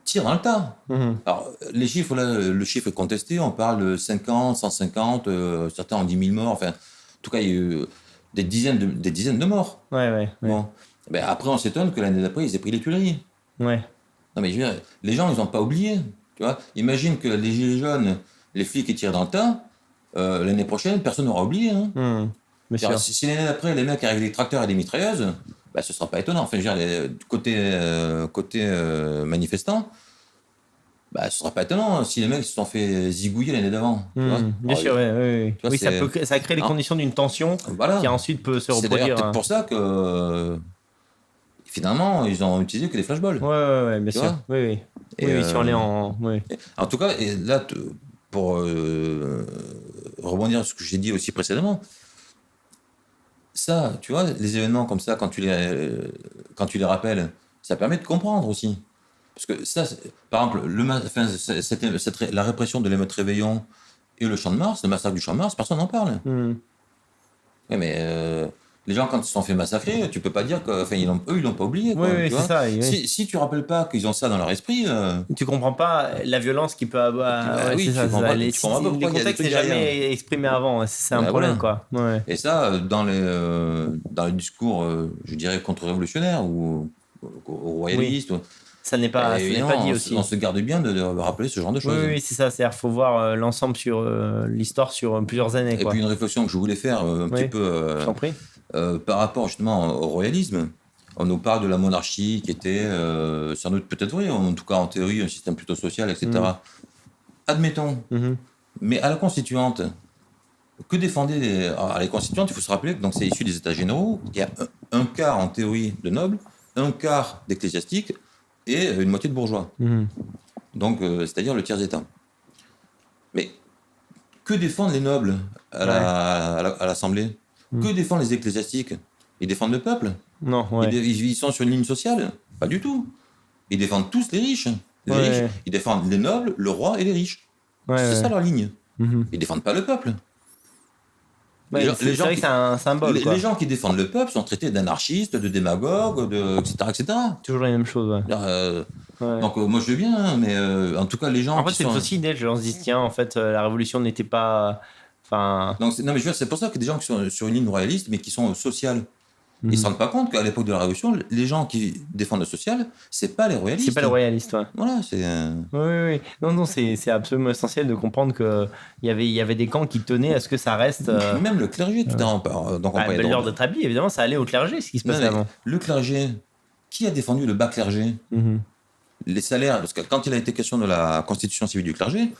tire dans le tas. Alors, les chiffres, là, le chiffre est contesté, on parle de 50, 150, certains ont dit 1000 morts, enfin, en tout cas, il y a eu des dizaines de morts. Ouais. Bon. Ben, après, on s'étonne que l'année d'après, ils aient pris les Tuileries. Ouais. Non, mais je veux dire, les gens, ils n'ont pas oublié. Tu vois, imagine que les gilets jaunes, les flics, ils tirent dans le tas, l'année prochaine, personne n'aura oublié. Hein. Si l'année d'après, les mecs arrivent avec des tracteurs et des mitrailleuses, ben, ce ne sera pas étonnant. Enfin, je veux dire, côté manifestant, bah, ce ne sera pas étonnant si les mecs se sont fait zigouiller l'année d'avant. Bien sûr, oui. Ça crée les conditions d'une tension qui ensuite peut se reproduire. C'est d'ailleurs peut-être pour ça que finalement, ils ont utilisé que des flashballs. Ouais, bien sûr. Oui, si on est en... Oui. En tout cas, et là, pour rebondir sur ce que j'ai dit aussi précédemment, ça, tu vois, les événements comme ça, quand tu les rappelles, ça permet de comprendre aussi. Parce que ça, par exemple, la répression de l'émeute Réveillon et le Champ de Mars, le massacre du Champ de Mars, personne n'en parle. Oui, mais les gens, quand ils se sont fait massacrer, tu peux pas dire eux, ils l'ont pas oublié. Quoi, oui, c'est ça. Si tu rappelles pas qu'ils ont ça dans leur esprit... Tu comprends pas la violence qu'il peut avoir. Tu comprends pas les contextes n'est jamais exprimé avant. C'est un problème, quoi. Ouais. Et ça, dans le discours, je dirais, contre-révolutionnaire ou royaliste... Oui. Ça n'est pas dit aussi. On se garde bien de rappeler ce genre de choses. Oui, c'est ça. C'est-à-dire qu'il faut voir l'ensemble sur l'histoire sur plusieurs années. Et puis une réflexion que je voulais faire un petit peu par rapport justement au royalisme. On nous parle de la monarchie qui était, sans doute peut-être vrai, en tout cas en théorie, un système plutôt social, etc. Admettons. Mais à la constituante, que défendaient les constituantes? Il faut se rappeler que c'est issu des États généraux. Il y a un quart en théorie de nobles, un quart d'ecclésiastiques, et une moitié de bourgeois. Donc, c'est-à-dire le tiers état. Mais que défendent les nobles à l'Assemblée? Que défendent les ecclésiastiques? Ils défendent le peuple? Non. Ils sont sur une ligne sociale? Pas du tout. Ils défendent tous les riches. Riches. Ils défendent les nobles, le roi et les riches. C'est ça leur ligne. Ils défendent pas le peuple. C'est vrai que c'est un symbole. Les gens qui défendent le peuple sont traités d'anarchistes, de démagogues, etc. Toujours la même chose. Donc moi je veux bien, mais en tout cas les gens. En fait, c'est aussi des gens se disent tiens, en fait, la révolution n'était pas. Non, mais je veux dire, c'est pour ça que des gens qui sont sur une ligne royaliste, mais qui sont sociales. Ils ne se rendent pas compte qu'à l'époque de la Révolution, les gens qui défendent le social, c'est pas les royalistes. C'est pas les royalistes, Voilà, c'est... Oui. Non, c'est absolument essentiel de comprendre qu'il y avait des camps qui tenaient à ce que ça reste... Même le clergé, tout à l'heure. L'ordre établi, évidemment, ça allait au clergé, ce qui se passait avant. Le clergé, qui a défendu le bas clergé? Les salaires, parce que quand il a été question de la constitution civile du clergé,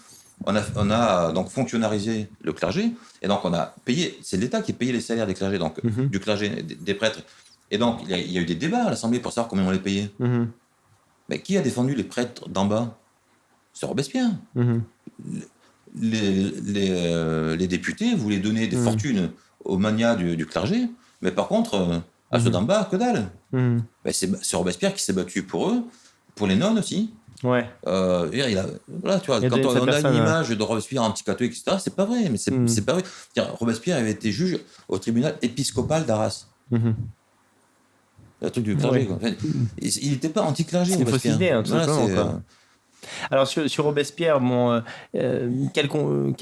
on a donc fonctionnalisé le clergé, et donc on a payé, c'est l'État qui payait les salaires des clergés, donc du clergé, des prêtres. Et donc il y a eu des débats à l'Assemblée pour savoir combien on les payait. Mais qui a défendu les prêtres d'en bas? C'est Robespierre. Les députés voulaient donner des fortunes aux manias du clergé, mais par contre, à ceux d'en bas, que dalle. C'est Robespierre qui s'est battu pour eux, pour les nonnes aussi. Ouais. Voilà, tu vois, quand on a une image de Robespierre anti-catholique, etc., c'est pas vrai. Mais c'est pas vrai. Robespierre avait été juge au tribunal épiscopal d'Arras. Le truc du clergé. Enfin, il n'était pas anti-clergé. C'est une fausse idée, tout simplement. Alors sur Robespierre, quel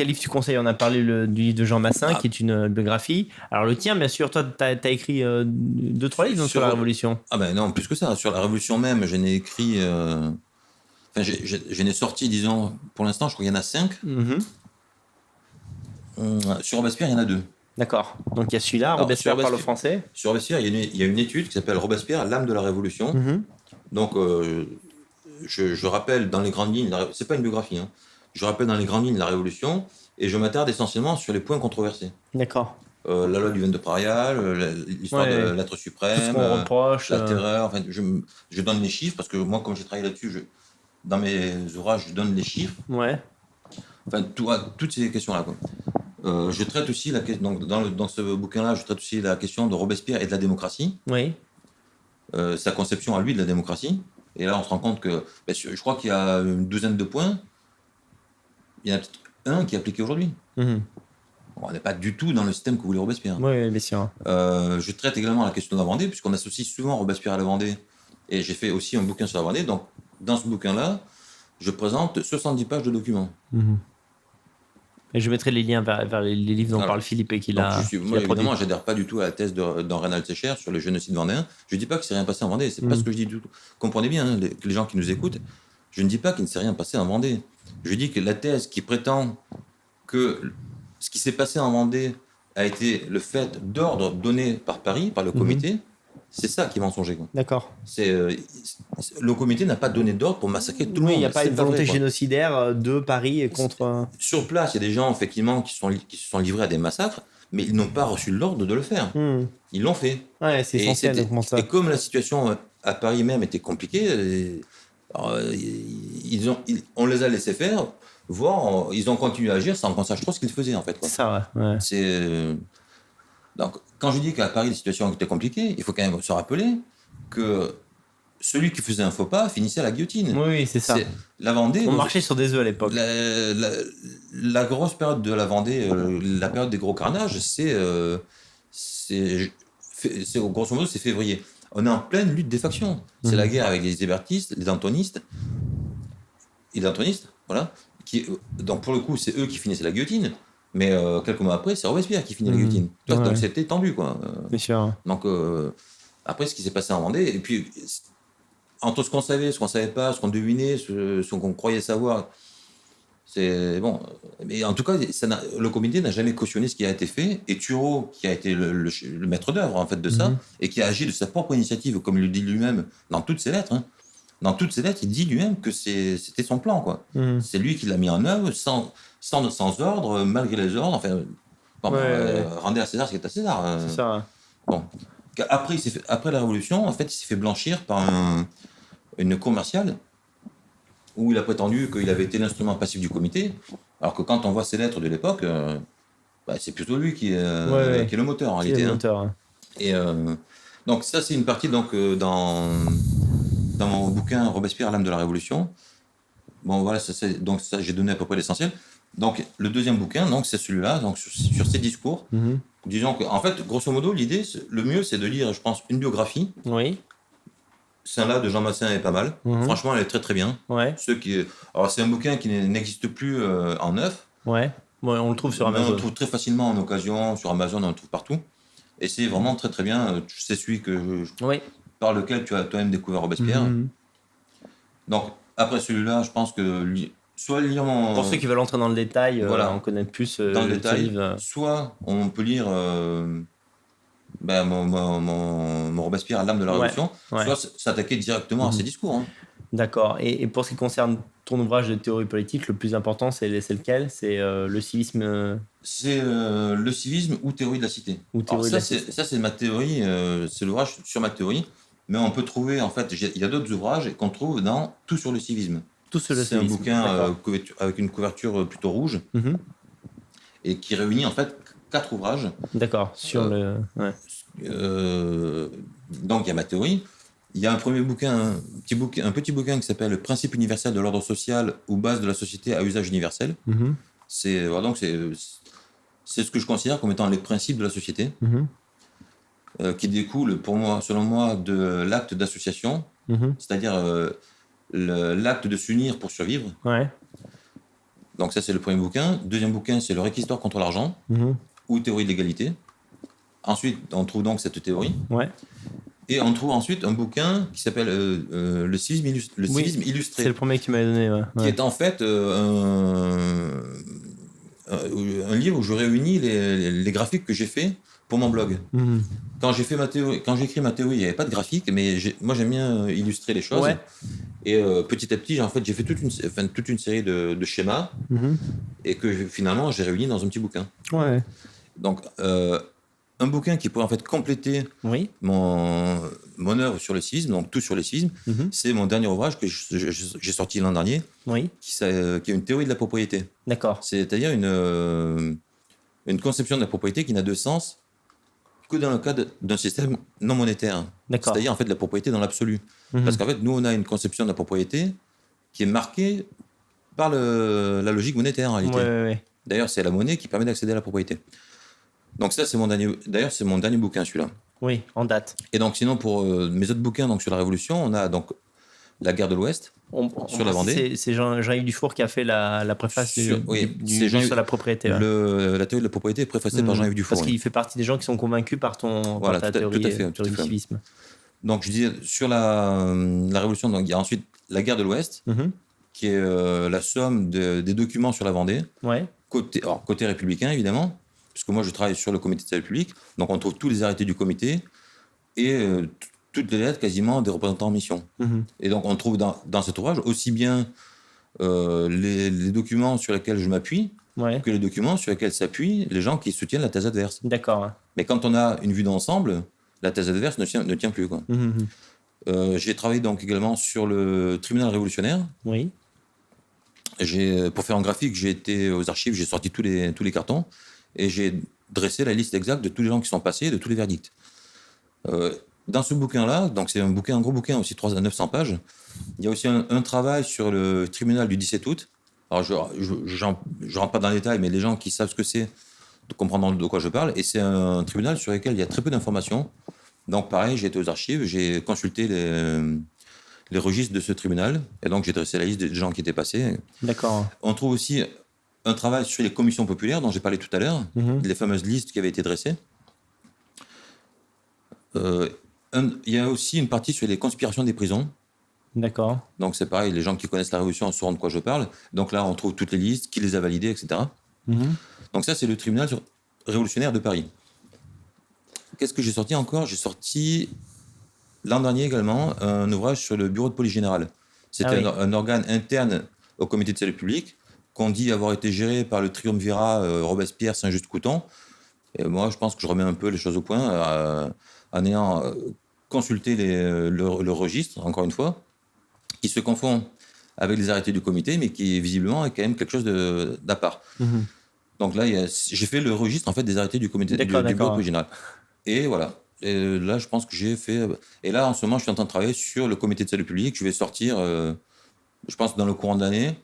livre tu conseilles? On a parlé du livre de Jean Massin, qui est une biographie. Alors le tien, bien sûr, toi, tu as écrit 2-3 livres sur la Révolution. Ah ben non, plus que ça. Sur la Révolution même, j'en ai écrit... Enfin, j'en ai sorti, disons, pour l'instant, je crois qu'il y en a 5. Sur Robespierre, il y en a 2. D'accord. Donc il y a celui-là, Robespierre parle au français. Sur Robespierre, il y a une étude qui s'appelle Robespierre, l'âme de la Révolution. Donc, je rappelle dans les grandes lignes, c'est pas une biographie, hein. Je rappelle dans les grandes lignes la Révolution et je m'attarde essentiellement sur les points controversés. D'accord. La loi du 22 Prairial, l'histoire de l'être suprême, tout ce qu'on reproche, la terreur. Enfin, je donne les chiffres parce que moi, comme j'ai travaillé là-dessus, dans mes ouvrages, je donne les chiffres. Ouais. Enfin, toutes ces questions-là, quoi. Je traite aussi donc dans ce bouquin-là, je traite aussi la question de Robespierre et de la démocratie. Oui. Sa conception à lui de la démocratie. Et là, on se rend compte que, je crois qu'il y a une douzaine de points il y en a peut-être un qui est appliqué aujourd'hui. On n'est pas du tout dans le système que voulait Robespierre. Oui, bien sûr. Je traite également la question de la Vendée, puisqu'on associe souvent Robespierre à la Vendée. Et j'ai fait aussi un bouquin sur la Vendée. Donc, dans ce bouquin-là, je présente 70 pages de documents. Et je mettrai les liens vers les livres dont parle Philippe et qu'il a. Moi, évidemment, je n'adhère pas du tout à la thèse d'Henri Reynald Sécher sur le génocide vendéen. Je ne dis pas qu'il ne s'est rien passé en Vendée. Ce n'est pas ce que je dis du tout. Comprenez bien, hein, les gens qui nous écoutent, je ne dis pas qu'il ne s'est rien passé en Vendée. Je dis que la thèse qui prétend que ce qui s'est passé en Vendée a été le fait d'ordres donnés par Paris, par le comité, c'est ça qui est mensonger. Quoi. D'accord. Le comité n'a pas donné d'ordre pour massacrer tout le monde. Il n'y a pas une volonté génocidaire de Paris contre... Sur place, il y a des gens, effectivement, qui se sont livrés à des massacres, mais ils n'ont pas reçu l'ordre de le faire. Ils l'ont fait. Ouais, c'est essentiel. Et comme la situation à Paris même était compliquée, on les a laissés faire, voire ils ont continué à agir sans qu'on sache trop ce qu'ils faisaient, en fait. Quoi. Ça, ouais. Donc, quand je dis qu'à Paris, la situation était compliquée, il faut quand même se rappeler que celui qui faisait un faux pas finissait à la guillotine. Oui, c'est ça. La Vendée... On marchait sur des œufs à l'époque. La grosse période de la Vendée, la période des gros carnages, c'est grosso modo, c'est février. On est en pleine lutte des factions. C'est la guerre avec les hébertistes, les dantonistes. Et les dantonistes, voilà. Donc, pour le coup, c'est eux qui finissaient la guillotine. Mais quelques mois après, c'est Robespierre qui finit la guillotine. Donc, c'était tendu, quoi. Bien sûr. Donc, après, ce qui s'est passé en Vendée, et puis, entre ce qu'on savait, ce qu'on ne savait pas, ce qu'on devinait, ce qu'on croyait savoir, c'est bon. Mais en tout cas, le comité n'a jamais cautionné ce qui a été fait. Et Turreau, qui a été le maître d'œuvre, en fait, de ça, et qui a agi de sa propre initiative, comme il le dit lui-même dans toutes ses lettres, dans toutes ses lettres, il dit lui-même que c'était son plan, quoi. C'est lui qui l'a mis en œuvre, sans ordre, malgré les ordres. Enfin, rendez à César ce qui est à César. C'est ça. Bon. Après la Révolution, en fait, il s'est fait blanchir par une cour martiale où il a prétendu qu'il avait été l'instrument passif du comité, alors que quand on voit ses lettres de l'époque, c'est plutôt lui qui est le moteur, en réalité. Et donc ça, c'est une partie dans mon bouquin Robespierre, l'âme de la Révolution. Bon, voilà, donc ça, j'ai donné à peu près l'essentiel. Donc, le deuxième bouquin, donc, c'est celui-là, donc, sur ses discours. Disons qu'en fait, grosso modo, l'idée, le mieux, c'est de lire, je pense, une biographie. Oui. Celle-là de Jean Massin est pas mal. Franchement, elle est très très bien. Ouais. Alors, c'est un bouquin qui n'existe plus en neuf. Ouais. On le trouve sur Amazon. On le trouve très facilement en occasion. Sur Amazon, on le trouve partout. Et c'est vraiment très très bien. C'est celui par lequel tu as toi-même découvert Robespierre. Donc, après celui-là, je pense que soit lire mon... Pour ceux qui veulent entrer dans le détail, en connaître plus dans le détail, livre. Soit on peut lire mon Robespierre, l'âme de la Révolution, soit s'attaquer directement à ses discours. D'accord. Et pour ce qui concerne ton ouvrage de théorie politique, le plus important, c'est lequel ? C'est le civisme. C'est le civisme ou théorie de la cité. Ça, c'est ma théorie, c'est l'ouvrage sur ma théorie. Mais on peut trouver, en fait, il y a d'autres ouvrages qu'on trouve dans Tout sur le civisme. C'est un bouquin avec une couverture plutôt rouge et qui réunit en fait 4 ouvrages. D'accord. Sur donc il y a ma théorie. Il y a un premier bouquin, un petit bouquin qui s'appelle Le principe universel de l'ordre social ou base de la société à usage universel. C'est ce que je considère comme étant les principes de la société. Qui découle, selon moi, de l'acte d'association, c'est-à-dire l'acte de s'unir pour survivre. Ouais. Donc ça, c'est le premier bouquin. Deuxième bouquin, c'est Le réquisitoire contre l'argent, ou théorie de l'égalité. Ensuite, on trouve donc cette théorie. Ouais. Et on trouve ensuite un bouquin qui s'appelle Le civisme illustré. C'est le premier que tu m'avais donné. Qui est en fait un livre où je réunis les graphiques que j'ai faits pour mon blog. Quand j'ai écrit ma théorie, il n'y avait pas de graphique, mais moi j'aime bien illustrer les choses. Ouais. Et petit à petit, j'ai fait toute une série de schémas et que finalement j'ai réunis dans un petit bouquin. Ouais. Donc un bouquin qui pourrait en fait compléter mon œuvre sur le civisme, donc tout sur le civisme, c'est mon dernier ouvrage que j'ai sorti l'an dernier, qui est une théorie de la propriété. D'accord. C'est-à-dire une conception de la propriété qui n'a de sens que dans le cadre d'un système non monétaire. D'accord. C'est-à-dire en fait de la propriété dans l'absolu. Parce qu'en fait, nous, on a une conception de la propriété qui est marquée par la logique monétaire en réalité. Ouais. D'ailleurs, c'est la monnaie qui permet d'accéder à la propriété. Donc ça, c'est mon dernier bouquin, celui-là. Oui, en date. Et donc sinon, pour mes autres bouquins donc, sur la Révolution, on a donc la guerre de l'Ouest sur la Vendée. C'est Jean-Yves Dufour qui a fait la préface sur la propriété. La théorie de la propriété est préfacée par Jean-Yves Dufour. Parce qu'il fait partie des gens qui sont convaincus par ta théorie du civisme. Donc je disais, sur la Révolution, donc, il y a ensuite la guerre de l'Ouest, qui est la somme des documents sur la Vendée, côté républicain évidemment, puisque moi je travaille sur le comité de salut public, donc on trouve tous les arrêtés du comité et toutes les lettres quasiment des représentants en mission. Et donc on trouve dans cet ouvrage aussi bien les documents sur lesquels je m'appuie que les documents sur lesquels s'appuient les gens qui soutiennent la thèse adverse. D'accord. Mais quand on a une vue d'ensemble, la thèse adverse ne tient plus. Quoi. J'ai travaillé donc également sur le tribunal révolutionnaire. Oui. Pour faire un graphique, j'ai été aux archives, j'ai sorti tous les cartons et j'ai dressé la liste exacte de tous les gens qui sont passés, de tous les verdicts. Dans ce bouquin-là, donc c'est un gros bouquin aussi, 300 à 900 pages, il y a aussi un travail sur le tribunal du 17 août. Alors je rentre pas dans les détails, mais les gens qui savent ce que c'est comprendront de quoi je parle. Et c'est un tribunal sur lequel il y a très peu d'informations. Donc pareil, j'ai été aux archives, j'ai consulté les registres de ce tribunal, et donc j'ai dressé la liste des gens qui étaient passés. D'accord. On trouve aussi un travail sur les commissions populaires dont j'ai parlé tout à l'heure, les fameuses listes qui avaient été dressées. Il y a aussi une partie sur les conspirations des prisons. D'accord. Donc c'est pareil, les gens qui connaissent la Révolution sauront de quoi je parle. Donc là, on trouve toutes les listes, qui les a validées, etc. Donc ça, c'est le tribunal révolutionnaire de Paris. Qu'est-ce que j'ai sorti encore ? J'ai sorti l'an dernier également un ouvrage sur le bureau de police générale. C'était un organe interne au comité de salut public qu'on dit avoir été géré par le triumvirat Robespierre, Saint-Just-Couton. Et moi, je pense que je remets un peu les choses au point en ayant consulté le registre, encore une fois, qui se confond avec les arrêtés du comité, mais qui visiblement est quand même quelque chose d'à part. Donc là, j'ai fait le registre en fait des arrêtés du comité du bureau de police générale. Et voilà. Et là, je pense que j'ai fait. Et là, en ce moment, je suis en train de travailler sur le comité de salut public. Je vais sortir, je pense, dans le courant de l'année,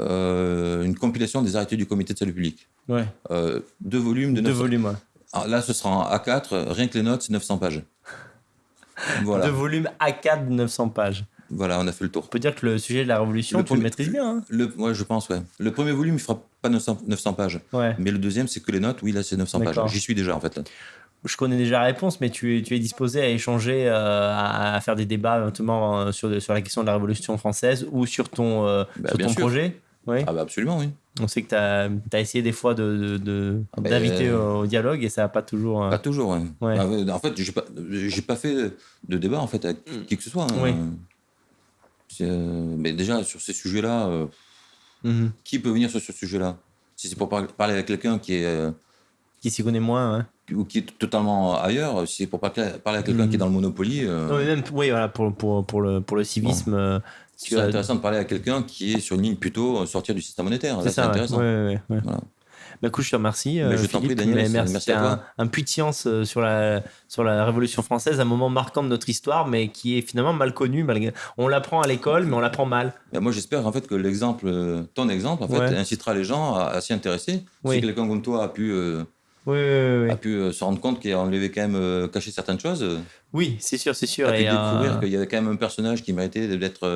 une compilation des arrêtés du comité de salut public. 2 volumes de 900. 2 volumes, ouais. Alors là, ce sera en A4. Rien que les notes, c'est 900 pages. Voilà. 2 volumes A4 de 900 pages. Voilà, on a fait le tour. On peut dire que le sujet de la Révolution, tu le maîtrises bien. Hein. Ouais, je pense, ouais. Le premier volume, il ne fera pas 900 pages. Mais le deuxième, c'est que les notes. Oui, là, c'est 900 pages. J'y suis déjà, en fait. Là. Je connais déjà la réponse, mais tu es disposé à échanger, à faire des débats, notamment sur la question de la Révolution française ou sur ton projet. Oui. Ah bah absolument, oui. On sait que tu as essayé des fois d'inviter au dialogue et ça n'a pas toujours... Pas toujours, oui. Ouais. En fait, j'ai pas fait de débat en fait, avec qui que ce soit. Hein. Oui. Mais déjà, sur ces sujets-là, qui peut venir sur ce sujet-là ? Si c'est pour parler avec quelqu'un qui s'y connaît moins, hein. Ou qui est totalement ailleurs, si c'est pour parler avec quelqu'un qui est dans le Monopoly... Non, mais même, voilà, pour le civisme... Bon. C'est intéressant de parler à quelqu'un qui est sur une ligne plutôt sortir du système monétaire. C'est intéressant. Ouais. Voilà. Bah, écoute, je te remercie. Je t'en prie, Daniel. Merci à toi. Un puits de science sur la Révolution française, un moment marquant de notre histoire, mais qui est finalement mal connu. On l'apprend à l'école, mais on l'apprend mal. Et moi, j'espère en fait que ton exemple, en fait, incitera les gens à s'y intéresser. Si quelqu'un comme toi a pu se rendre compte qu'il avait quand même caché certaines choses. Oui, c'est sûr. Et découvrir qu'il y avait quand même un personnage qui méritait d'être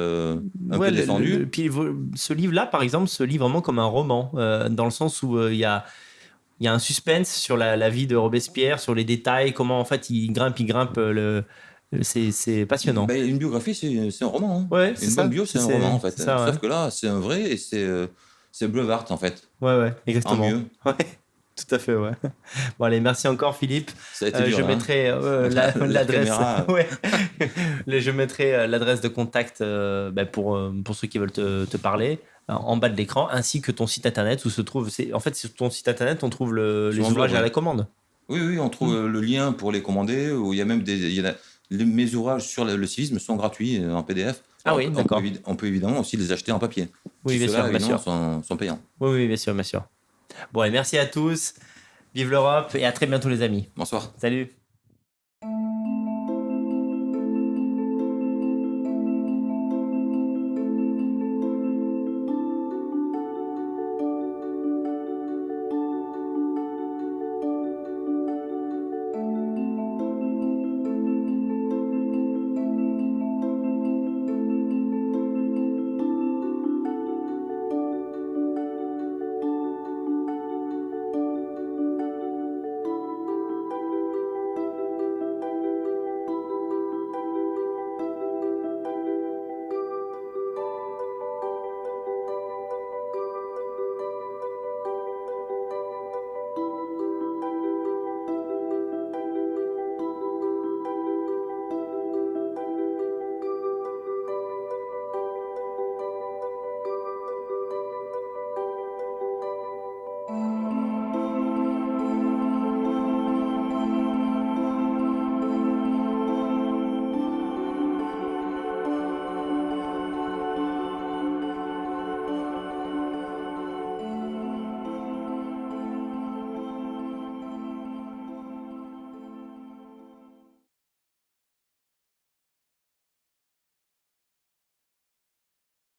un peu défendu. Puis ce livre-là, par exemple, se lit vraiment comme un roman, dans le sens où il y a un suspense sur la vie de Robespierre, sur les détails, comment en fait il grimpe. C'est passionnant. Une biographie, c'est un roman. Hein. Ouais, une bonne bio, c'est un roman en fait. Sauf que là, c'est un vrai et c'est Boulevard en fait. Ouais, exactement. En mieux. Ouais. Tout à fait, ouais. Bon, allez, merci encore, Philippe. Ça a été dur, je mettrai l'adresse. Je mettrai l'adresse de contact pour ceux qui veulent te parler en bas de l'écran, ainsi que ton site internet où se trouve. En fait, sur ton site internet, on trouve les ouvrages à la commande. Oui, on trouve le lien pour les commander. Où il y a même mes ouvrages sur le civisme sont gratuits en PDF. Ah oui, d'accord. On peut évidemment aussi les acheter en papier. Oui, bien sûr. Sont payants. Oui, bien sûr. Bon, et merci à tous. Vive l'Europe et à très bientôt les amis. Bonsoir. Salut.